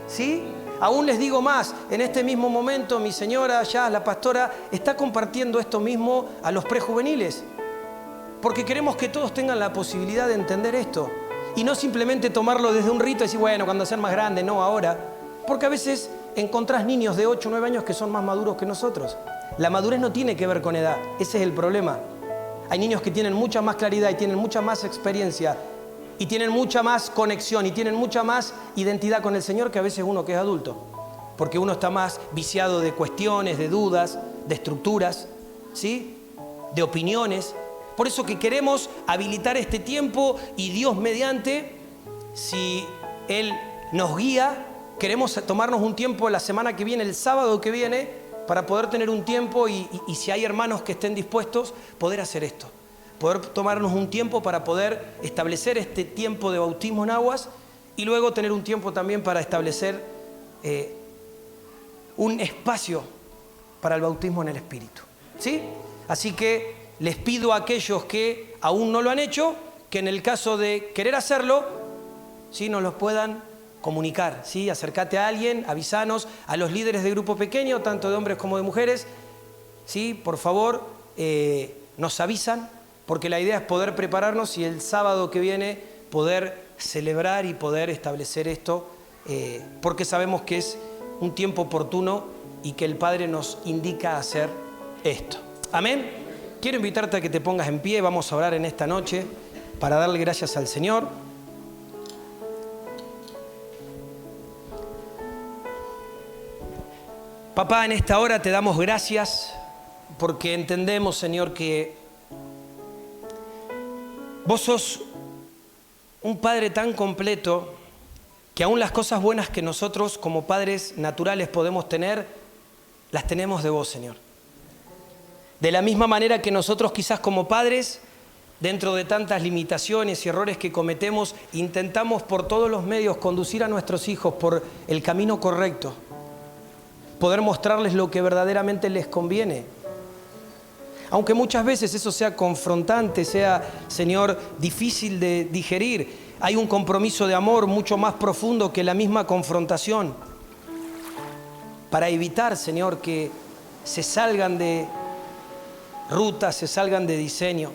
¿sí? Aún les digo más, en este mismo momento mi señora, ya la pastora, está compartiendo esto mismo a los prejuveniles, porque queremos que todos tengan la posibilidad de entender esto y no simplemente tomarlo desde un rito y decir, bueno, cuando sean más grandes, no ahora, porque a veces encontrás niños de 8 o 9 años que son más maduros que nosotros. La madurez no tiene que ver con edad, ese es el problema. Hay niños que tienen mucha más claridad y tienen mucha más experiencia y tienen mucha más conexión y tienen mucha más identidad con el Señor que a veces uno que es adulto, porque uno está más viciado de cuestiones, de dudas, de estructuras, ¿sí? De opiniones. Por eso que queremos habilitar este tiempo y Dios mediante, si Él nos guía, queremos tomarnos un tiempo la semana que viene, el sábado que viene, para poder tener un tiempo y si hay hermanos que estén dispuestos, poder hacer esto. Poder tomarnos un tiempo para poder establecer este tiempo de bautismo en aguas y luego tener un tiempo también para establecer un espacio para el bautismo en el Espíritu, ¿sí? Así que les pido a aquellos que aún no lo han hecho, que en el caso de querer hacerlo, ¿sí? Nos los puedan comunicar, ¿sí? Acércate a alguien, avísanos, a los líderes de grupo pequeño, tanto de hombres como de mujeres, ¿sí? Por favor, nos avisan, porque la idea es poder prepararnos y el sábado que viene poder celebrar y poder establecer esto, porque sabemos que es un tiempo oportuno y que el Padre nos indica hacer esto. Amén. Quiero invitarte a que te pongas en pie, vamos a orar en esta noche para darle gracias al Señor. Papá, en esta hora te damos gracias porque entendemos, Señor, que vos sos un Padre tan completo que aún las cosas buenas que nosotros como padres naturales podemos tener, las tenemos de vos, Señor. De la misma manera que nosotros quizás como padres, dentro de tantas limitaciones y errores que cometemos, intentamos por todos los medios conducir a nuestros hijos por el camino correcto, poder mostrarles lo que verdaderamente les conviene. Aunque muchas veces eso sea confrontante, sea, Señor, difícil de digerir, hay un compromiso de amor mucho más profundo que la misma confrontación para evitar, Señor, que se salgan de rutas, se salgan de diseño.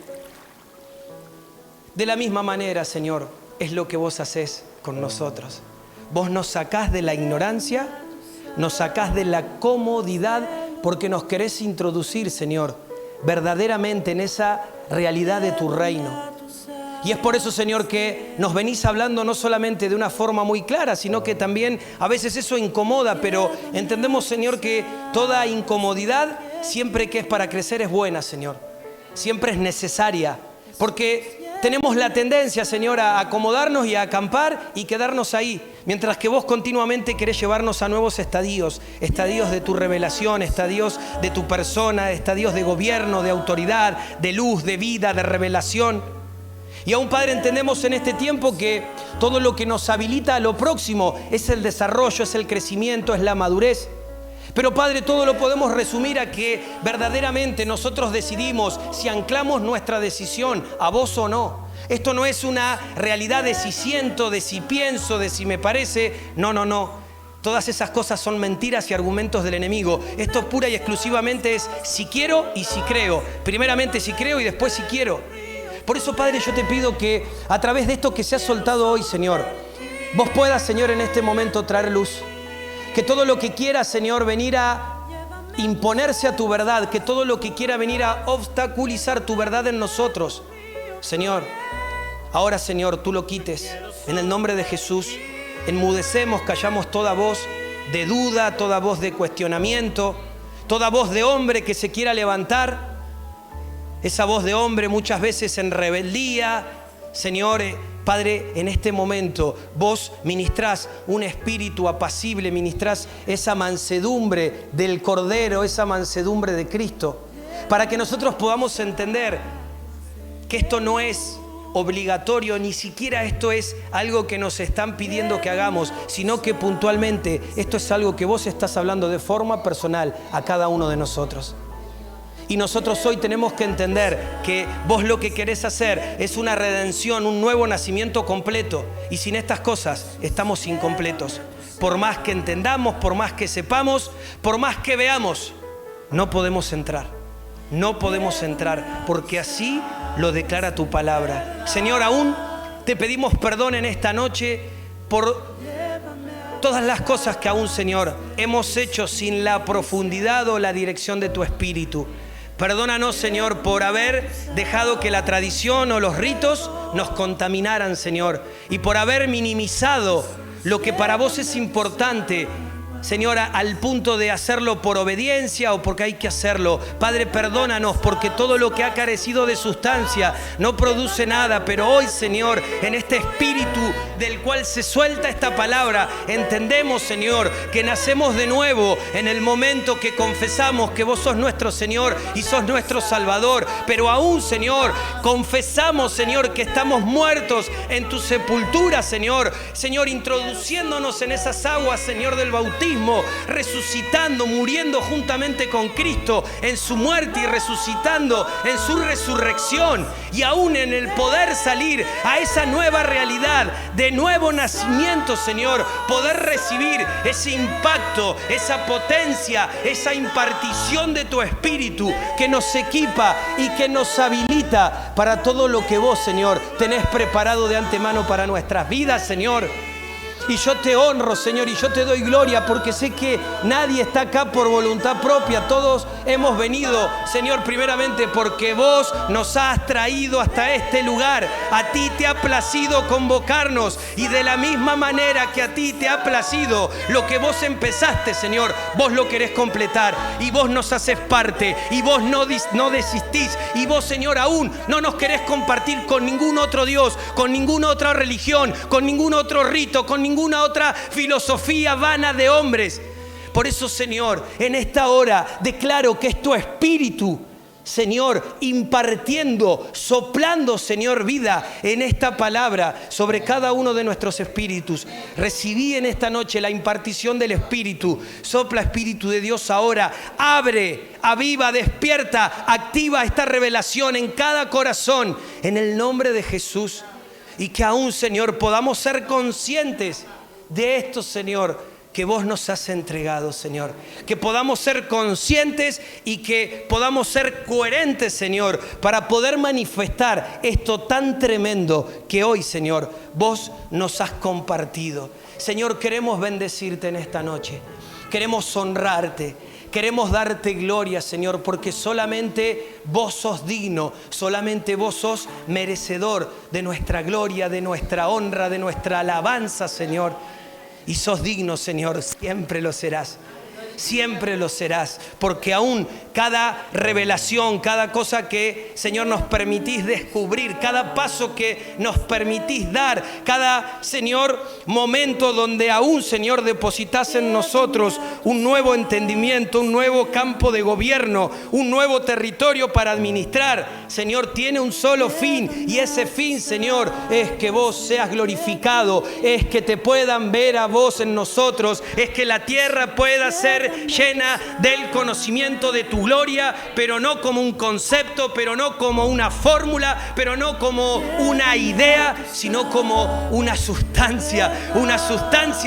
De la misma manera, Señor, es lo que vos hacés con nosotros. Vos nos sacás de la ignorancia, nos sacás de la comodidad porque nos querés introducir, Señor, verdaderamente en esa realidad de tu reino. Y es por eso, Señor, que nos venís hablando no solamente de una forma muy clara, sino que también a veces eso incomoda, pero entendemos, Señor, que toda incomodidad, siempre que es para crecer, es buena, Señor. Siempre es necesaria, porque tenemos la tendencia, Señor, a acomodarnos y a acampar y quedarnos ahí, mientras que vos continuamente querés llevarnos a nuevos estadios de tu revelación, estadios de tu persona, estadios de gobierno, de autoridad, de luz, de vida, de revelación. Y aún, Padre, entendemos en este tiempo que todo lo que nos habilita a lo próximo es el desarrollo, es el crecimiento, es la madurez. Pero, Padre, todo lo podemos resumir a que verdaderamente nosotros decidimos si anclamos nuestra decisión a vos o no. Esto no es una realidad de si siento, de si pienso, de si me parece. No, no, no. Todas esas cosas son mentiras y argumentos del enemigo. Esto pura y exclusivamente es si quiero y si creo. Primeramente si creo y después si quiero. Por eso, Padre, yo te pido que a través de esto que se ha soltado hoy, Señor, vos puedas, Señor, en este momento traer luz. Que todo lo que quiera, Señor, venir a imponerse a tu verdad, que todo lo que quiera venir a obstaculizar tu verdad en nosotros, Señor, ahora, Señor, tú lo quites. En el nombre de Jesús, enmudecemos, callamos toda voz de duda, toda voz de cuestionamiento, toda voz de hombre que se quiera levantar. Esa voz de hombre muchas veces en rebeldía, Señor, Padre, en este momento vos ministrás un espíritu apacible, ministrás esa mansedumbre del Cordero, esa mansedumbre de Cristo, para que nosotros podamos entender que esto no es obligatorio, ni siquiera esto es algo que nos están pidiendo que hagamos, sino que puntualmente esto es algo que vos estás hablando de forma personal a cada uno de nosotros. Y nosotros hoy tenemos que entender que vos lo que querés hacer es una redención, un nuevo nacimiento completo. Y sin estas cosas estamos incompletos. Por más que entendamos, por más que sepamos, por más que veamos, no podemos entrar. No podemos entrar porque así lo declara tu palabra. Señor, aún te pedimos perdón en esta noche por todas las cosas que aún, Señor, hemos hecho sin la profundidad o la dirección de tu Espíritu. Perdónanos, Señor, por haber dejado que la tradición o los ritos nos contaminaran, Señor, y por haber minimizado lo que para vos es importante, Señora, al punto de hacerlo por obediencia o porque hay que hacerlo. Padre, perdónanos porque todo lo que ha carecido de sustancia no produce nada. Pero hoy, Señor, en este espíritu del cual se suelta esta palabra, entendemos, Señor, que nacemos de nuevo en el momento que confesamos que vos sos nuestro Señor y sos nuestro Salvador. Pero aún, Señor, confesamos, Señor, que estamos muertos en tu sepultura, Señor. Señor, introduciéndonos en esas aguas, Señor, del bautismo, resucitando, muriendo juntamente con Cristo en su muerte y resucitando en su resurrección, y aún en el poder salir a esa nueva realidad de nuevo nacimiento, Señor, poder recibir ese impacto, esa potencia, esa impartición de tu Espíritu que nos equipa y que nos habilita para todo lo que vos, Señor, tenés preparado de antemano para nuestras vidas, Señor. Y yo te honro, Señor, y yo te doy gloria porque sé que nadie está acá por voluntad propia. Todos hemos venido, Señor, primeramente porque vos nos has traído hasta este lugar. A ti te ha placido convocarnos, y de la misma manera que a ti te ha placido lo que vos empezaste, Señor, vos lo querés completar, y vos nos haces parte, y vos no desistís, y vos, Señor, aún no nos querés compartir con ningún otro Dios, con ninguna otra religión, con ningún otro rito, con ninguna otra filosofía vana de hombres. Por eso, Señor, en esta hora declaro que es tu Espíritu, Señor, impartiendo, soplando, Señor, vida en esta palabra sobre cada uno de nuestros espíritus. Recibí en esta noche la impartición del Espíritu. Sopla, Espíritu de Dios, ahora. Abre, aviva, despierta, activa esta revelación en cada corazón, en el nombre de Jesús. Y que aún, Señor, podamos ser conscientes de esto, Señor, que vos nos has entregado, Señor. Que podamos ser conscientes y que podamos ser coherentes, Señor, para poder manifestar esto tan tremendo que hoy, Señor, vos nos has compartido. Señor, queremos bendecirte en esta noche. Queremos honrarte. Queremos darte gloria, Señor, porque solamente vos sos digno, solamente vos sos merecedor de nuestra gloria, de nuestra honra, de nuestra alabanza, Señor. Y sos digno, Señor, siempre lo serás. Siempre lo serás, porque aún cada revelación, cada cosa que, Señor, nos permitís descubrir, cada paso que nos permitís dar, cada, Señor, momento donde aún, Señor, depositas en nosotros un nuevo entendimiento, un nuevo campo de gobierno, un nuevo territorio para administrar, Señor, tiene un solo fin, y ese fin, Señor, es que vos seas glorificado, es que te puedan ver a vos en nosotros, es que la tierra pueda ser ser llena del conocimiento de tu gloria, pero no como un concepto, pero no como una fórmula, pero no como una idea, sino como una sustancia,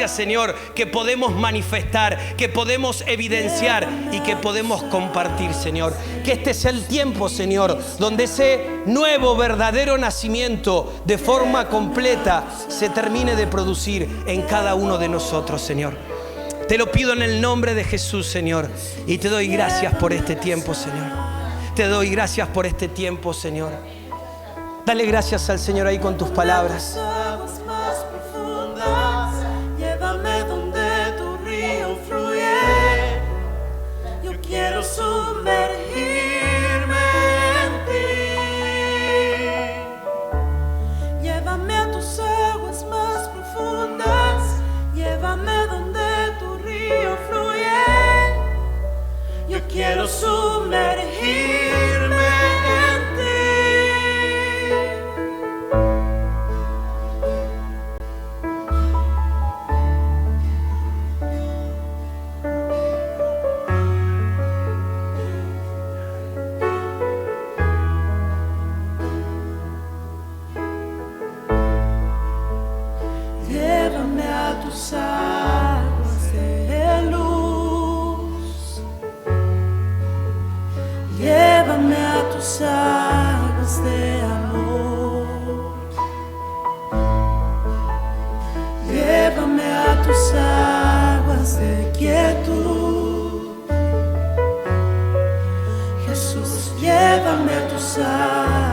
Señor, que podemos manifestar, que podemos evidenciar y que podemos compartir, Señor. Que este sea el tiempo, Señor, donde ese nuevo, verdadero nacimiento de forma completa se termine de producir en cada uno de nosotros, Señor. Te lo pido en el nombre de Jesús, Señor, y te doy gracias por este tiempo, Señor. Te doy gracias por este tiempo, Señor. Dale gracias al Señor ahí con tus palabras. Llévame donde tu río fluye. Yo quiero sumergirme en ti. Llévame a tus aguas más profundas. Llévame donde tu río fluye. Yo quiero sumergirme en ti. Llévame a tus aguas de luz. Llévame a tus aguas de amor. Llévame a tus aguas de quietud. Jesús, llévame a tus aguas.